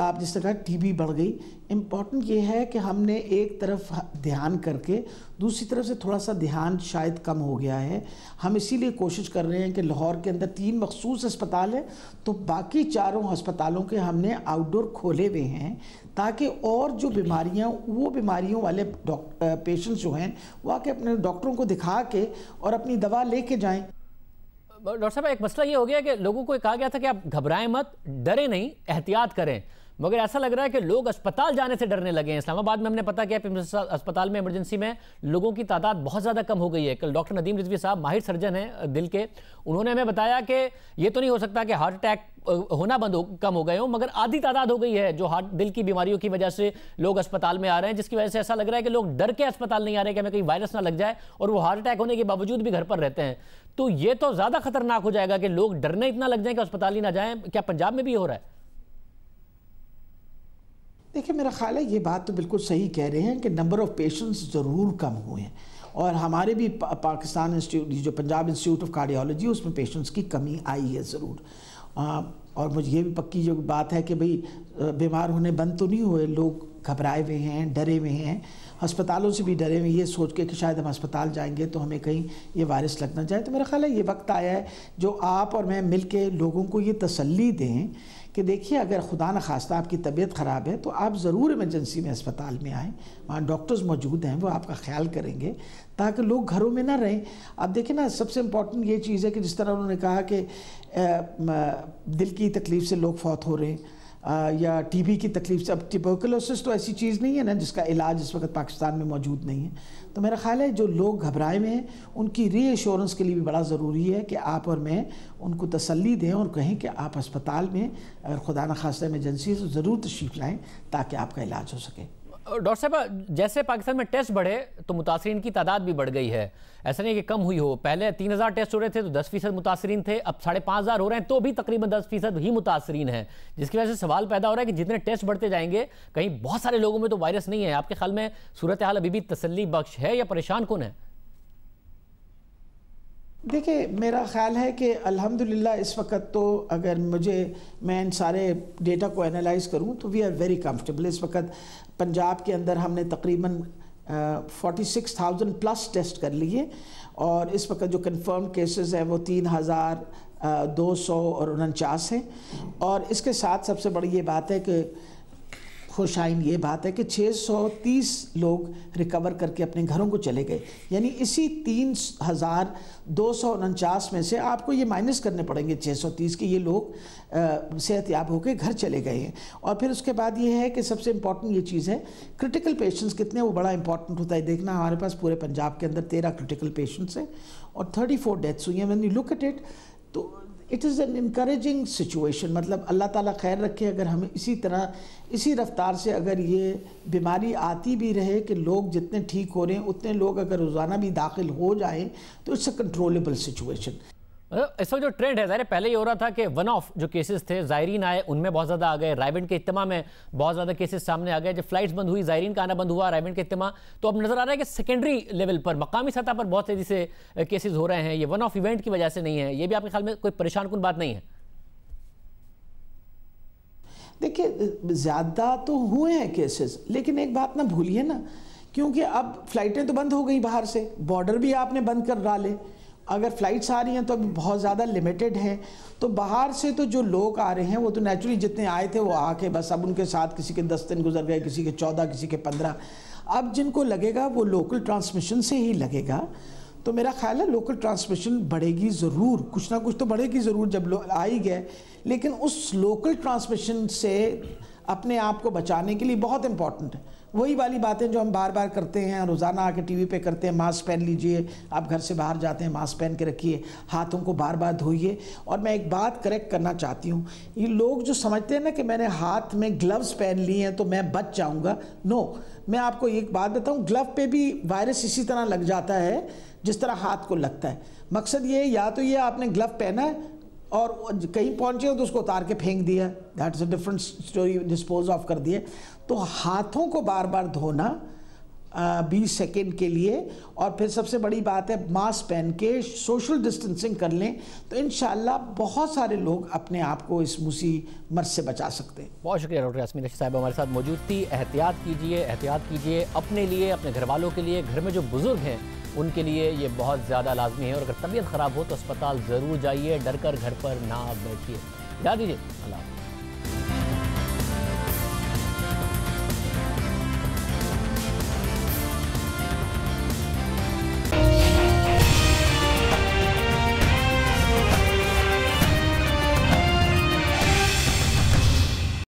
आप जिस तरह टीबी बढ़ गई, इम्पॉर्टेंट ये है कि हमने एक तरफ ध्यान करके दूसरी तरफ से थोड़ा सा ध्यान शायद कम हो गया है। हम इसीलिए कोशिश कर रहे हैं कि लाहौर के अंदर 3 मखसूस अस्पताल है, तो बाकी 4 अस्पतालों के हमने आउटडोर खोले हुए हैं, ताकि और जो बीमारियां, वो बीमारियों वाले पेशेंट्स जो हैं वो आके अपने डॉक्टरों को दिखा के और अपनी दवा लेके जाएं। डॉक्टर साहब, एक मसला ये हो गया कि लोगों को कहा गया था कि आप घबराएं मत, डरे नहीं, एहतियात करें, मगर ऐसा लग रहा है कि लोग अस्पताल जाने से डरने लगे हैं। इस्लामाबाद में हमने पता किया अस्पताल में इमरजेंसी में लोगों की तादाद बहुत ज़्यादा कम हो गई है। कल डॉक्टर नदीम रिजवी साहब, माहिर सर्जन हैं दिल के, उन्होंने हमें बताया कि ये तो नहीं हो सकता कि हार्ट अटैक होना कम हो गए हों, मगर आधी तादाद हो गई है जो दिल की बीमारियों की वजह से लोग अस्पताल में आ रहे हैं, जिसकी वजह से ऐसा लग रहा है कि लोग डर के अस्पताल नहीं आ रहे कि हमें कहीं वायरस ना लग जाए, और वो हार्ट अटैक होने के बावजूद भी घर पर रहते हैं। तो ये तो ज़्यादा खतरनाक हो जाएगा कि लोग डरने इतना लग जाए कि अस्पताल ही ना जाएं। क्या पंजाब में भी हो रहा है? देखिए, मेरा ख्याल है ये बात तो बिल्कुल सही कह रहे हैं कि नंबर ऑफ़ पेशेंट्स ज़रूर कम हुए हैं, और हमारे भी पाकिस्तान इंस्टीट्यूट, जो पंजाब इंस्टीट्यूट ऑफ कार्डियोलॉजी, उसमें पेशेंट्स की कमी आई है ज़रूर। और मुझे ये भी पक्की जो बात है कि भाई बीमार होने बंद तो नहीं हुए, लोग घबराए हुए हैं, डरे हुए हैं, अस्पतालों से भी डरे हुए, ये सोच के कि शायद हम अस्पताल जाएंगे तो हमें कहीं ये वायरस लग ना जाए। तो मेरा ख्याल है ये वक्त आया है जो आप और मैं मिल के लोगों को ये तसल्ली दें कि देखिए अगर खुदा न खास्ता आपकी तबीयत ख़राब है तो आप ज़रूर इमरजेंसी में अस्पताल में आएँ, वहाँ डॉक्टर्स मौजूद हैं, वो आपका ख्याल करेंगे ताकि लोग घरों में ना रहें। अब देखिए ना, सबसे इम्पॉर्टेंट ये चीज़ है कि जिस तरह उन्होंने कहा कि दिल की तकलीफ़ से लोग फौत हो रहे हैं या टीबी की तकलीफ से। अब ट्यूबरकुलोसिस तो ऐसी चीज़ नहीं है ना जिसका इलाज इस वक्त पाकिस्तान में मौजूद नहीं है। तो मेरा ख्याल है जो लोग घबराए हुए हैं उनकी रीएश्योरेंस के लिए भी बड़ा ज़रूरी है कि आप और मैं उनको तसल्ली दें और कहें कि आप अस्पताल में अगर खुदा न खास्ता इमरजेंसी है तो ज़रूर तशरीफ़ लाएँ ताकि आपका इलाज हो सके। डॉक्टर साहब, जैसे पाकिस्तान में टेस्ट बढ़े तो मुतासरीन की तादाद भी बढ़ गई है, ऐसा नहीं कि कम हुई हो। पहले 3000 टेस्ट हो रहे थे तो 10% मुतासरीन थे, अब 5500 हो रहे हैं तो भी तकरीबन 10% ही मुतासरीन हैं, जिसकी वजह से सवाल पैदा हो रहा है कि जितने टेस्ट बढ़ते जाएंगे कहीं बहुत सारे लोगों में तो वायरस नहीं है। आपके ख्याल में सूरत हाल अभी भी तसल्ली बख्श है या परेशान कौन है? देखिए मेरा ख़्याल है कि अल्हम्दुलिल्लाह इस वक्त तो अगर मैं इन सारे डेटा को एनालाइज़ करूं तो वी आर वेरी कंफर्टेबल। इस वक्त पंजाब के अंदर हमने तकरीबन 46,000 प्लस टेस्ट कर लिए और इस वक्त जो कंफर्म केसेस हैं वो 3,249 हैं। और इसके साथ सबसे बड़ी ये बात है कि खुशाइन ये बात है कि 630 लोग रिकवर करके अपने घरों को चले गए, यानी इसी 3,249 में से आपको ये माइनस करने पड़ेंगे 630 के ये लोग सेहतयाब होकर घर चले गए हैं। और फिर उसके बाद ये है कि सबसे इम्पॉर्टेंट ये चीज़ है क्रिटिकल पेशेंट्स कितने, वो बड़ा इंपॉर्टेंट होता है देखना। हमारे पास पूरे पंजाब के अंदर 13 क्रिटिकल पेशेंट्स हैं और 34 डेथ्स हुई हैं। When you look at it तो it is an encouraging situation. मतलब अल्लाह ताला खैर रखे, अगर हमें इसी तरह इसी रफ्तार से अगर ये बीमारी आती भी रहे कि लोग जितने ठीक हो रहे हैं उतने लोग अगर रोज़ाना भी दाखिल हो जाएं तो इट्स अ कंट्रोलेबल सिचुएशन। इस वक्त जो ट्रेंड है, ज़ाहिर पहले ये हो रहा था कि वन ऑफ जो केसेस थे ज़ायरीन आए उनमें बहुत ज़्यादा आ गए, रायबंड के इज्तिमा में बहुत ज़्यादा केसेस सामने आ गए। जब फ्लाइट्स बंद हुई, ज़ायरीन का आना बंद हुआ, रायबंड के इज्तिमा, तो अब नज़र आ रहा है कि सेकेंडरी लेवल पर मकामी सतह पर बहुत तेज़ी से केसेस हो रहे हैं। ये वन ऑफ इवेंट की वजह से नहीं है, ये भी आपके ख्याल में कोई परेशान कुन बात नहीं है? देखिए ज़्यादा तो हुए हैं केसेस, लेकिन एक बात ना भूलिए ना, क्योंकि अब फ़्लाइटें तो बंद हो गई बाहर से, बॉर्डर भी आपने बंद कर डाले। अगर फ़्लाइट्स आ रही हैं तो अभी बहुत ज़्यादा लिमिटेड हैं, तो बाहर से तो जो लोग आ रहे हैं वो तो नेचुरली जितने आए थे वो आके बस अब उनके साथ किसी के 10 दिन गुजर गए, किसी के 14, किसी के 15। अब जिनको लगेगा वो लोकल ट्रांसमिशन से ही लगेगा। तो मेरा ख्याल है लोकल ट्रांसमिशन बढ़ेगी ज़रूर, कुछ ना कुछ तो बढ़ेगी ज़रूर जब लोग आ ही गए, लेकिन उस लोकल ट्रांसमिशन से अपने आप को बचाने के लिए बहुत इंपॉर्टेंट है वही वाली बातें जो हम बार बार करते हैं, रोज़ाना आके टीवी पे करते हैं। मास्क पहन लीजिए, आप घर से बाहर जाते हैं मास्क पहन के रखिए, हाथों को बार बार धोइए। और मैं एक बात करेक्ट करना चाहती हूँ, ये लोग जो समझते हैं ना कि मैंने हाथ में ग्लव्स पहन लिए हैं तो मैं बच जाऊँगा, नो। मैं आपको एक बात बताऊँ, ग्लव पे भी वायरस इसी तरह लग जाता है जिस तरह हाथ को लगता है। मकसद ये है, या तो ये आपने ग्लव पहना है और कहीं पहुंचे हो तो उसको उतार के फेंक दिया, that is a different story, dispose of कर दिए। तो हाथों को बार बार धोना 20 सेकेंड के लिए, और फिर सबसे बड़ी बात है मास्क पहन के सोशल डिस्टेंसिंग कर लें, तो इंशाल्लाह बहुत सारे लोग अपने आप को इस मुसीबत से बचा सकते हैं। बहुत शुक्रिया डॉक्टर यास्मीन रशीद साहब हमारे साथ मौजूद थी। एहतियात कीजिए अपने लिए, अपने घर वालों के लिए, घर में जो बुजुर्ग हैं उनके लिए ये बहुत ज़्यादा लाजमी है। और अगर तबीयत ख़राब हो तो अस्पताल ज़रूर जाइए, डर कर घर पर ना बैठिए। याद दीजिए। अल्लाह।